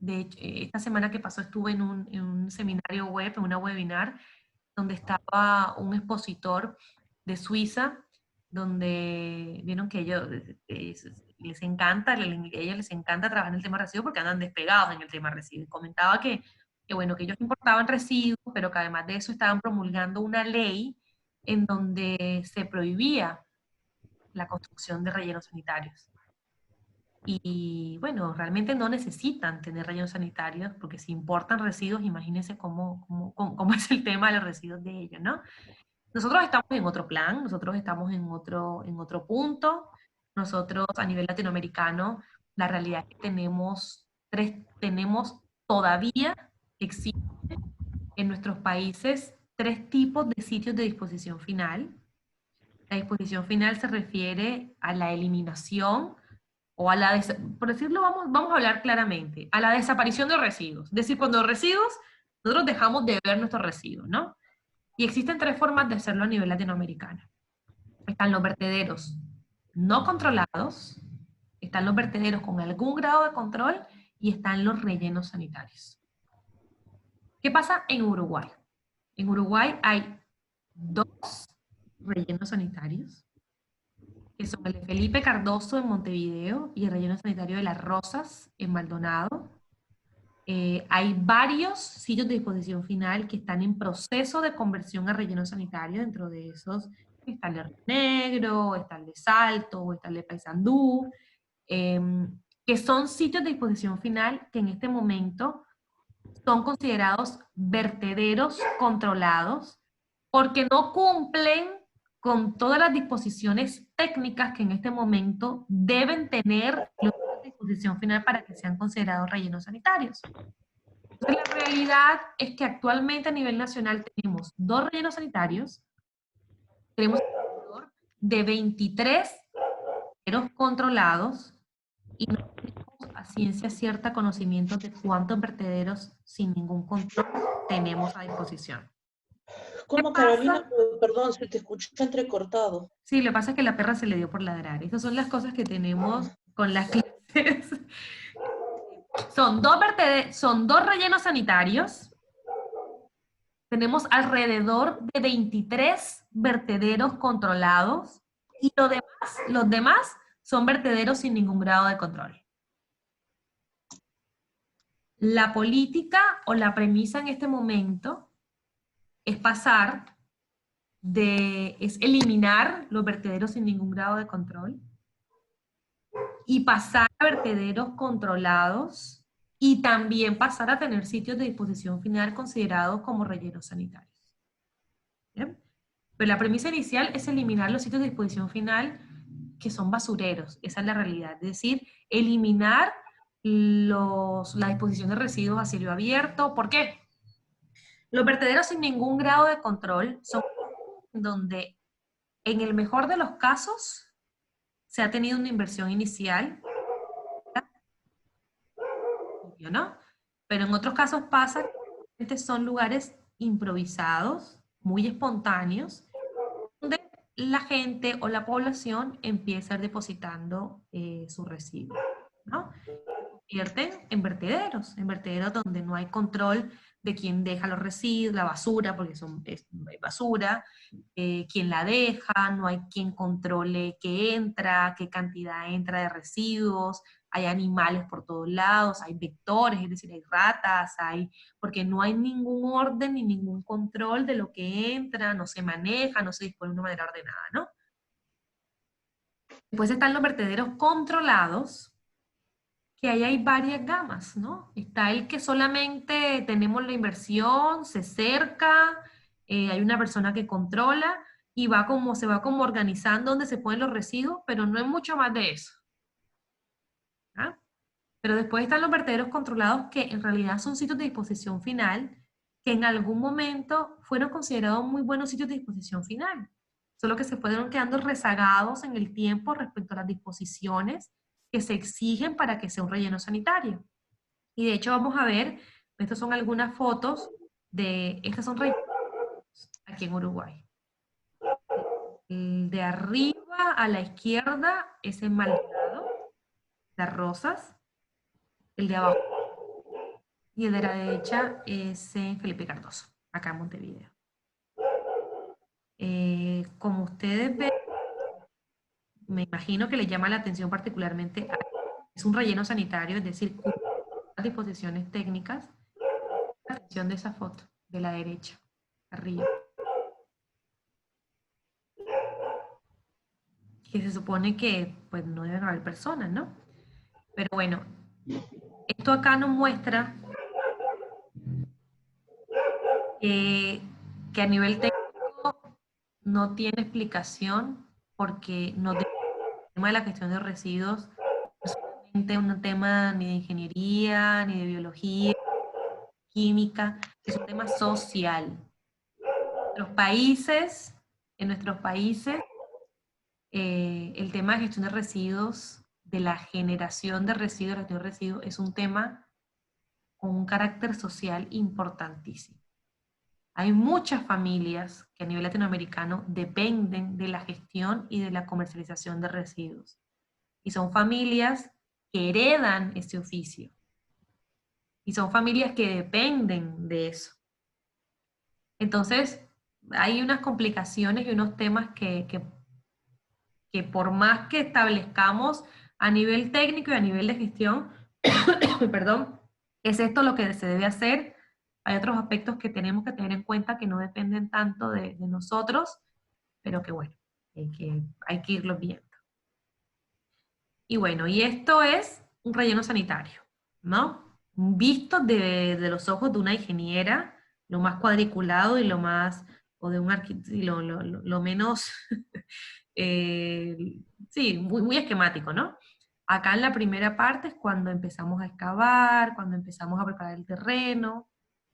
esta semana que pasó estuve en un seminario web, en una webinar, donde estaba un expositor de Suiza, donde vieron que ellos les encanta, a ellos les encanta trabajar en el tema residuos porque andan despegados en el tema residuos. Comentaba que bueno, que ellos importaban residuos, pero que además de eso estaban promulgando una ley en donde se prohibía la construcción de rellenos sanitarios. y bueno, realmente no necesitan tener rellenos sanitarios, porque si importan residuos, imagínense cómo es el tema de los residuos de ellos, ¿no? Nosotros estamos en otro plan, nosotros estamos en otro punto. Nosotros a nivel latinoamericano, la realidad es que tenemos todavía, existe en nuestros países, 3 tipos de sitios de disposición final. La disposición final se refiere a la eliminación o a la, por decirlo, vamos a hablar claramente, a la desaparición de residuos. Es decir, cuando los residuos, nosotros dejamos de ver nuestros residuos, ¿no? Y existen 3 formas de hacerlo a nivel latinoamericano. Están los vertederos no controlados, están los vertederos con algún grado de control y están los rellenos sanitarios. ¿Qué pasa en Uruguay? En Uruguay hay 2 rellenos sanitarios, que son el de Felipe Cardoso en Montevideo y el relleno sanitario de Las Rosas en Maldonado. Hay varios sitios de disposición final que están en proceso de conversión a relleno sanitario. Dentro de esos está el de Río Negro, está el de Salto, está el de Paysandú, que son sitios de disposición final que en este momento son considerados vertederos controlados porque no cumplen con todas las disposiciones técnicas que en este momento deben tener los sitios de disposición final para que sean considerados rellenos sanitarios. Entonces, la realidad es que actualmente a nivel nacional tenemos 2 rellenos sanitarios, tenemos alrededor de 23 vertederos controlados y no tenemos a ciencia cierta conocimiento de cuántos vertederos sin ningún control tenemos a disposición. ¿Cómo, Carolina? Perdón, se te escuchó entrecortado. Sí, lo que pasa es que la perra se le dio por ladrar. Estas son las cosas que tenemos con las clases. Son 2 rellenos sanitarios. Tenemos alrededor de 23 vertederos controlados y los demás son vertederos sin ningún grado de control. La política o la premisa en este momento es es eliminar los vertederos sin ningún grado de control y pasar a vertederos controlados y también pasar a tener sitios de disposición final considerados como rellenos sanitarios. ¿Bien? Pero la premisa inicial es eliminar los sitios de disposición final que son basureros, esa es la realidad, es decir, eliminar la disposición de residuos a cielo abierto. ¿Por qué? Los vertederos sin ningún grado de control son donde, en el mejor de los casos, se ha tenido una inversión inicial, ¿no? Pero en otros casos pasa que son lugares improvisados, muy espontáneos, donde la gente o la población empieza a ir depositando sus residuos, ¿no? Convierten en vertederos donde no hay control de quién deja los residuos, la basura, porque es basura, quién la deja, no hay quien controle qué entra, qué cantidad entra de residuos, hay animales por todos lados, hay vectores, es decir, hay ratas, porque no hay ningún orden ni ningún control de lo que entra, no se maneja, no se dispone de una manera ordenada, ¿no? Después están los vertederos controlados, que ahí hay varias gamas, ¿no? Está el que solamente tenemos la inversión, se cerca, hay una persona que controla y se va como organizando donde se ponen los residuos, pero no es mucho más de eso. ¿Ah? Pero después están los vertederos controlados, que en realidad son sitios de disposición final, que en algún momento fueron considerados muy buenos sitios de disposición final, solo que se fueron quedando rezagados en el tiempo respecto a las disposiciones que se exigen para que sea un relleno sanitario. Y de hecho vamos a ver, estas son algunas fotos estas son rellenos aquí en Uruguay. El de arriba a la izquierda es en Maldonado, Las Rosas. El de abajo y el de la derecha es en Felipe Cardoso, acá en Montevideo. Como ustedes ven, me imagino que les llama la atención particularmente, es un relleno sanitario, es decir, con las disposiciones técnicas. La atención de esa foto, de la derecha, arriba. Que se supone que pues no deben haber personas, ¿no? Pero bueno, esto acá nos muestra que a nivel técnico no tiene explicación porque no el tema de la gestión de residuos no es solamente un tema ni de ingeniería, ni de biología, química, es un tema social. En nuestros países, el tema de gestión de residuos, de la generación de residuos, la gestión de residuos, es un tema con un carácter social importantísimo. Hay muchas familias que a nivel latinoamericano dependen de la gestión y de la comercialización de residuos. Y son familias que heredan ese oficio. Y son familias que dependen de eso. Entonces, hay unas complicaciones y unos temas que por más que establezcamos a nivel técnico y a nivel de gestión, perdón, es esto lo que se debe hacer. Hay otros aspectos que tenemos que tener en cuenta que no dependen tanto de nosotros, pero que bueno, hay que irlos viendo. Y bueno, y esto es un relleno sanitario, ¿no? Visto de los ojos de una ingeniera, lo más cuadriculado y lo más, o de un arquitecto, lo menos, sí, muy esquemático, ¿no? Acá en la primera parte es cuando empezamos a excavar, cuando empezamos a preparar el terreno.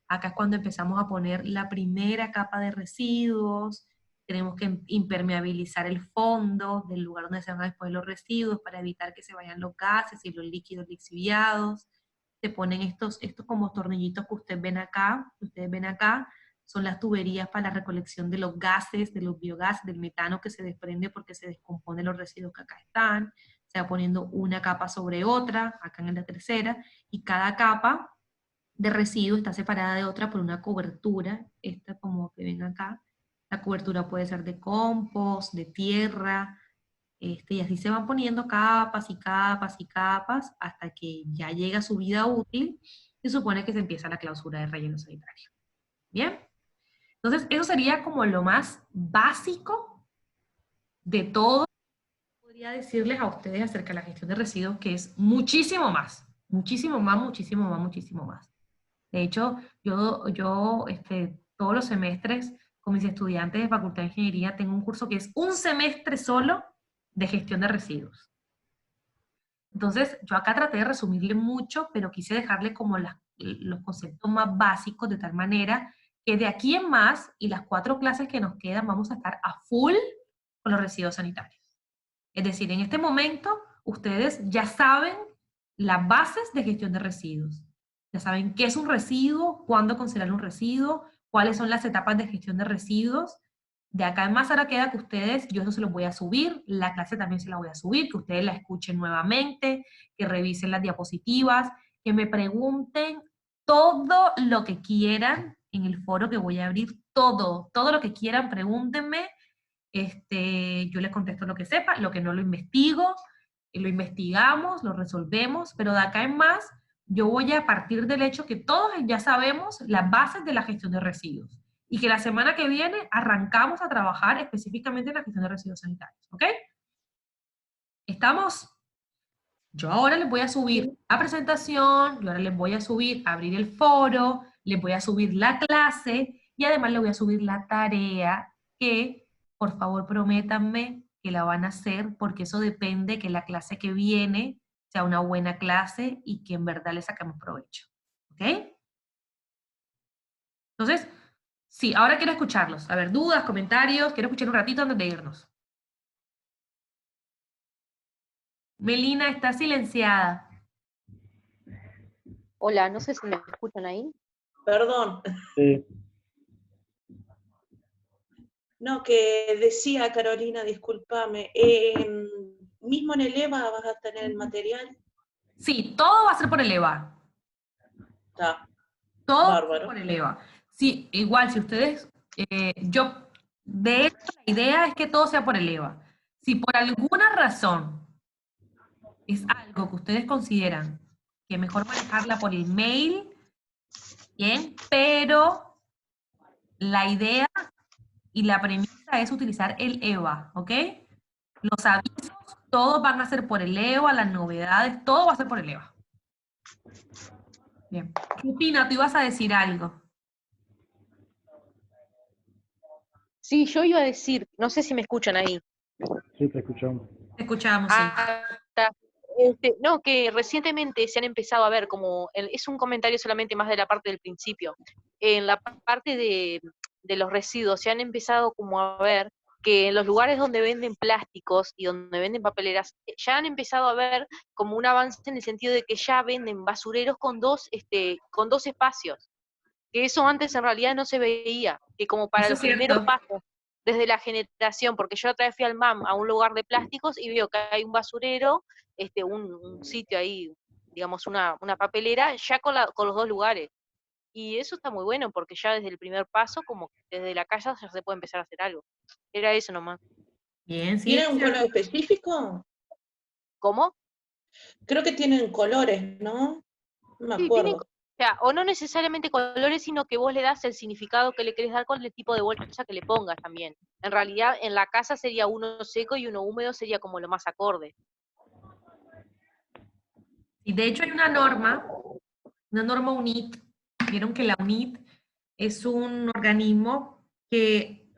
Acá es cuando empezamos a poner la primera capa de residuos. Tenemos que impermeabilizar el fondo del lugar donde se van a exponer los residuos para evitar que se vayan los gases y los líquidos lixiviados. Se ponen estos como tornillitos que ustedes ven acá, son las tuberías para la recolección de los gases, de los biogases, del metano que se desprende porque se descomponen los residuos que acá están. Se va poniendo una capa sobre otra, acá en la tercera, y cada capa de residuos está separada de otra por una cobertura, esta como que ven acá. La cobertura puede ser de compost, de tierra, y así se van poniendo capas y capas y capas hasta que ya llega su vida útil. Se supone que se empieza la clausura de relleno sanitario. ¿Bien? Entonces, eso sería como lo más básico de todo. Podría decirles a ustedes acerca de la gestión de residuos, que es muchísimo más, muchísimo más, muchísimo más, muchísimo más. De hecho, yo todos los semestres con mis estudiantes de Facultad de Ingeniería tengo un curso que es un semestre solo de gestión de residuos. Entonces, yo acá traté de resumirle mucho, pero quise dejarle como los conceptos más básicos, de tal manera que de aquí en más, y las 4 clases que nos quedan, vamos a estar a full con los residuos sanitarios. Es decir, en este momento, ustedes ya saben las bases de gestión de residuos. Ya saben qué es un residuo, cuándo considerar un residuo, cuáles son las etapas de gestión de residuos. De acá en más ahora queda que ustedes, yo eso se los voy a subir, la clase también se la voy a subir, que ustedes la escuchen nuevamente, que revisen las diapositivas, que me pregunten todo lo que quieran en el foro que voy a abrir, todo lo que quieran, pregúntenme. Yo les contesto lo que sepa, lo que no lo investigo, lo investigamos, lo resolvemos, pero de acá en más yo voy a partir del hecho que todos ya sabemos las bases de la gestión de residuos y que la semana que viene arrancamos a trabajar específicamente en la gestión de residuos sanitarios, ¿ok? ¿Estamos? Yo ahora les voy a subir la presentación, yo ahora les voy a abrir el foro, les voy a subir la clase y además les voy a subir la tarea que, por favor, prométanme que la van a hacer, porque eso depende que la clase que viene sea una buena clase y que en verdad le saquemos provecho. ¿Ok? Entonces, sí, ahora quiero escucharlos. A ver, dudas, comentarios, quiero escuchar un ratito antes de irnos. Melina, está silenciada. Hola, no sé si me escuchan ahí. Perdón. Sí. No, que decía Carolina, discúlpame, mismo en el EVA vas a tener el material. Sí, todo va a ser por el EVA. Está. Todo Bárbaro. por el EVA. Sí, igual, si ustedes, de hecho, la idea es que todo sea por el EVA. Si por alguna razón es algo que ustedes consideran que mejor manejarla por el mail, bien, pero la idea y la premisa es utilizar el EVA, ¿ok? Los avisos todos van a ser por el EVA, las novedades, todo va a ser por el EVA. Bien. Cristina, tú ibas a decir algo. Sí, yo iba a decir, no sé si me escuchan ahí. Sí, te escuchamos. Te escuchamos, sí. Está. No, que recientemente se han empezado a ver como, es un comentario solamente más de la parte del principio, en la parte de los residuos se han empezado como a ver que en los lugares donde venden plásticos y donde venden papeleras, ya han empezado a ver como un avance en el sentido de que ya venden basureros con dos espacios, que eso antes en realidad no se veía, que como para Eso los es cierto. primeros pasos desde la generación, porque yo otra vez fui al MAM a un lugar de plásticos y veo que hay un basurero, un sitio ahí, digamos una papelera, ya con los dos lugares. Y eso está muy bueno, porque ya desde el primer paso, como desde la casa ya se puede empezar a hacer algo. Era eso nomás. Bien, sí. ¿Tienen un color específico? ¿Cómo? Creo que tienen colores, ¿no? No me Sí, tienen, acuerdo. o sea, o no necesariamente colores, sino que vos le das el significado que le querés dar con el tipo de bolsa que le pongas también. En realidad, en la casa sería uno seco y uno húmedo sería como lo más acorde. Y de hecho hay una norma UNIT. Vieron que la UNIT es un organismo que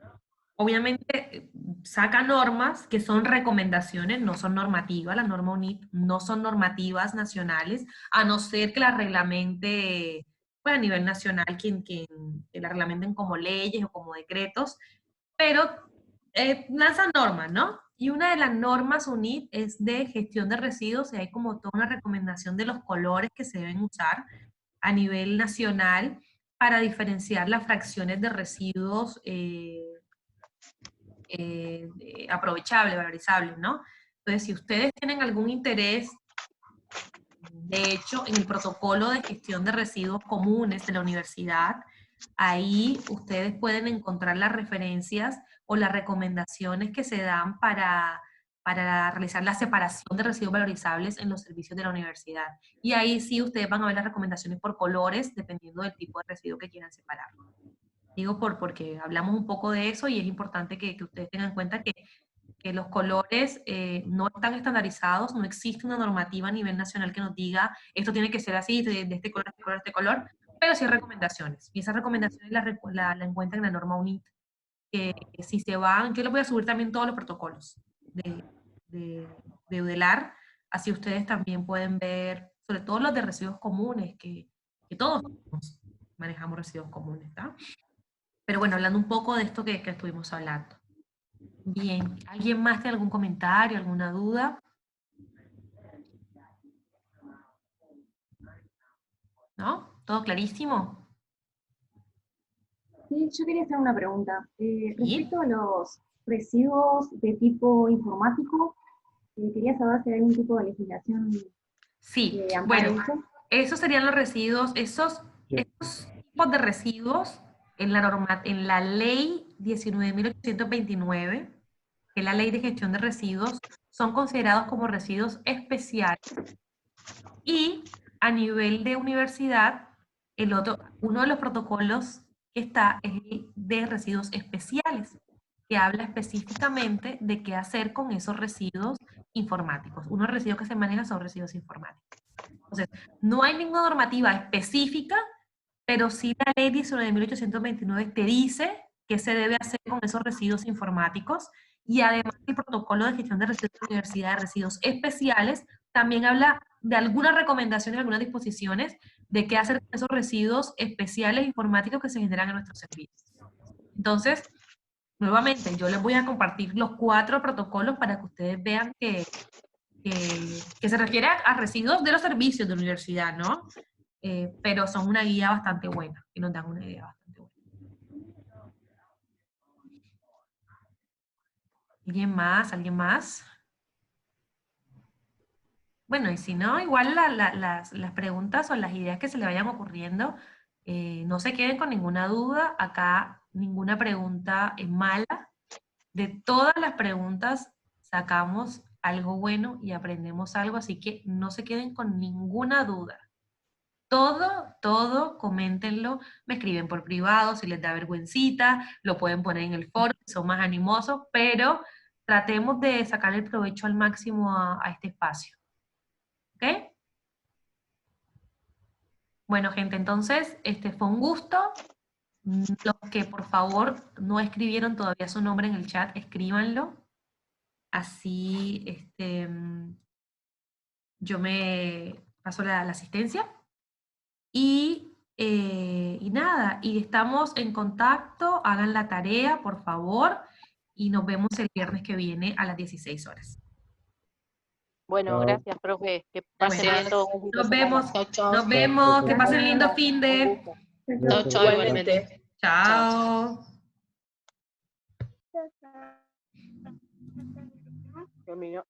obviamente saca normas que son recomendaciones, no son normativas. La norma UNIT no son normativas nacionales, a no ser que la reglamente, pues a nivel nacional, que la reglamenten como leyes o como decretos, pero lanzan normas, ¿no? Y una de las normas UNIT es de gestión de residuos, y hay como toda una recomendación de los colores que se deben usar a nivel nacional para diferenciar las fracciones de residuos aprovechables, valorizables, ¿no? Entonces, si ustedes tienen algún interés, de hecho, en el protocolo de gestión de residuos comunes de la universidad, ahí ustedes pueden encontrar las referencias o las recomendaciones que se dan para realizar la separación de residuos valorizables en los servicios de la universidad. Y ahí sí ustedes van a ver las recomendaciones por colores, dependiendo del tipo de residuo que quieran separar. Digo porque hablamos un poco de eso y es importante que ustedes tengan en cuenta que los colores no están estandarizados, no existe una normativa a nivel nacional que nos diga esto tiene que ser así, de este color, este color, este color, pero sí hay recomendaciones. Y esas recomendaciones la encuentran en la norma UNIT. Que si se van, yo les voy a subir también todos los protocolos de UDELAR, así ustedes también pueden ver, sobre todo los de residuos comunes, que todos manejamos residuos comunes, ¿está? Pero bueno, hablando un poco de esto que estuvimos hablando. Bien, ¿alguien más tiene algún comentario, alguna duda? ¿No? ¿Todo clarísimo? Sí, yo quería hacer una pregunta. Respecto a los residuos de tipo informático, quería saber si hay algún tipo de legislación Sí, que ampare bueno, eso. esos serían los residuos, esos tipos de residuos en la ley 19.829, que es la ley de gestión de residuos, son considerados como residuos especiales. Y a nivel de universidad, uno de los protocolos que está es el de residuos especiales, que habla específicamente de qué hacer con esos residuos informáticos. Unos residuos que se manejan son residuos informáticos. Entonces, no hay ninguna normativa específica, pero sí la ley 19.829 te dice qué se debe hacer con esos residuos informáticos, y además el protocolo de gestión de residuos de la Universidad de Residuos Especiales también habla de algunas recomendaciones, algunas disposiciones de qué hacer con esos residuos especiales informáticos que se generan en nuestros servicios. Entonces, nuevamente, yo les voy a compartir los 4 protocolos para que ustedes vean que se refiere a residuos de los servicios de la universidad, ¿no? Pero son una guía bastante buena, y nos dan una idea bastante buena. ¿Alguien más? ¿Alguien más? Bueno, y si no, igual las preguntas o las ideas que se le vayan ocurriendo, no se queden con ninguna duda. Acá ninguna pregunta es mala. De todas las preguntas sacamos algo bueno y aprendemos algo, así que no se queden con ninguna duda. Todo, coméntenlo, me escriben por privado si les da vergüencita, lo pueden poner en el foro, son más animosos, pero tratemos de sacar el provecho al máximo a este espacio. ¿Ok? Bueno, gente, entonces, fue un gusto. Los que por favor no escribieron todavía su nombre en el chat, escríbanlo. Así yo me paso la asistencia. Y nada, y estamos en contacto, hagan la tarea, por favor, y nos vemos el viernes que viene a las 16 horas. Bueno, Chao. gracias, profe. Que pasen bien todos. Nos vemos, Chau, chau. nos vemos, que pasen lindo Chao. fin de... Chau, chau, igualmente. Chao. Terminó.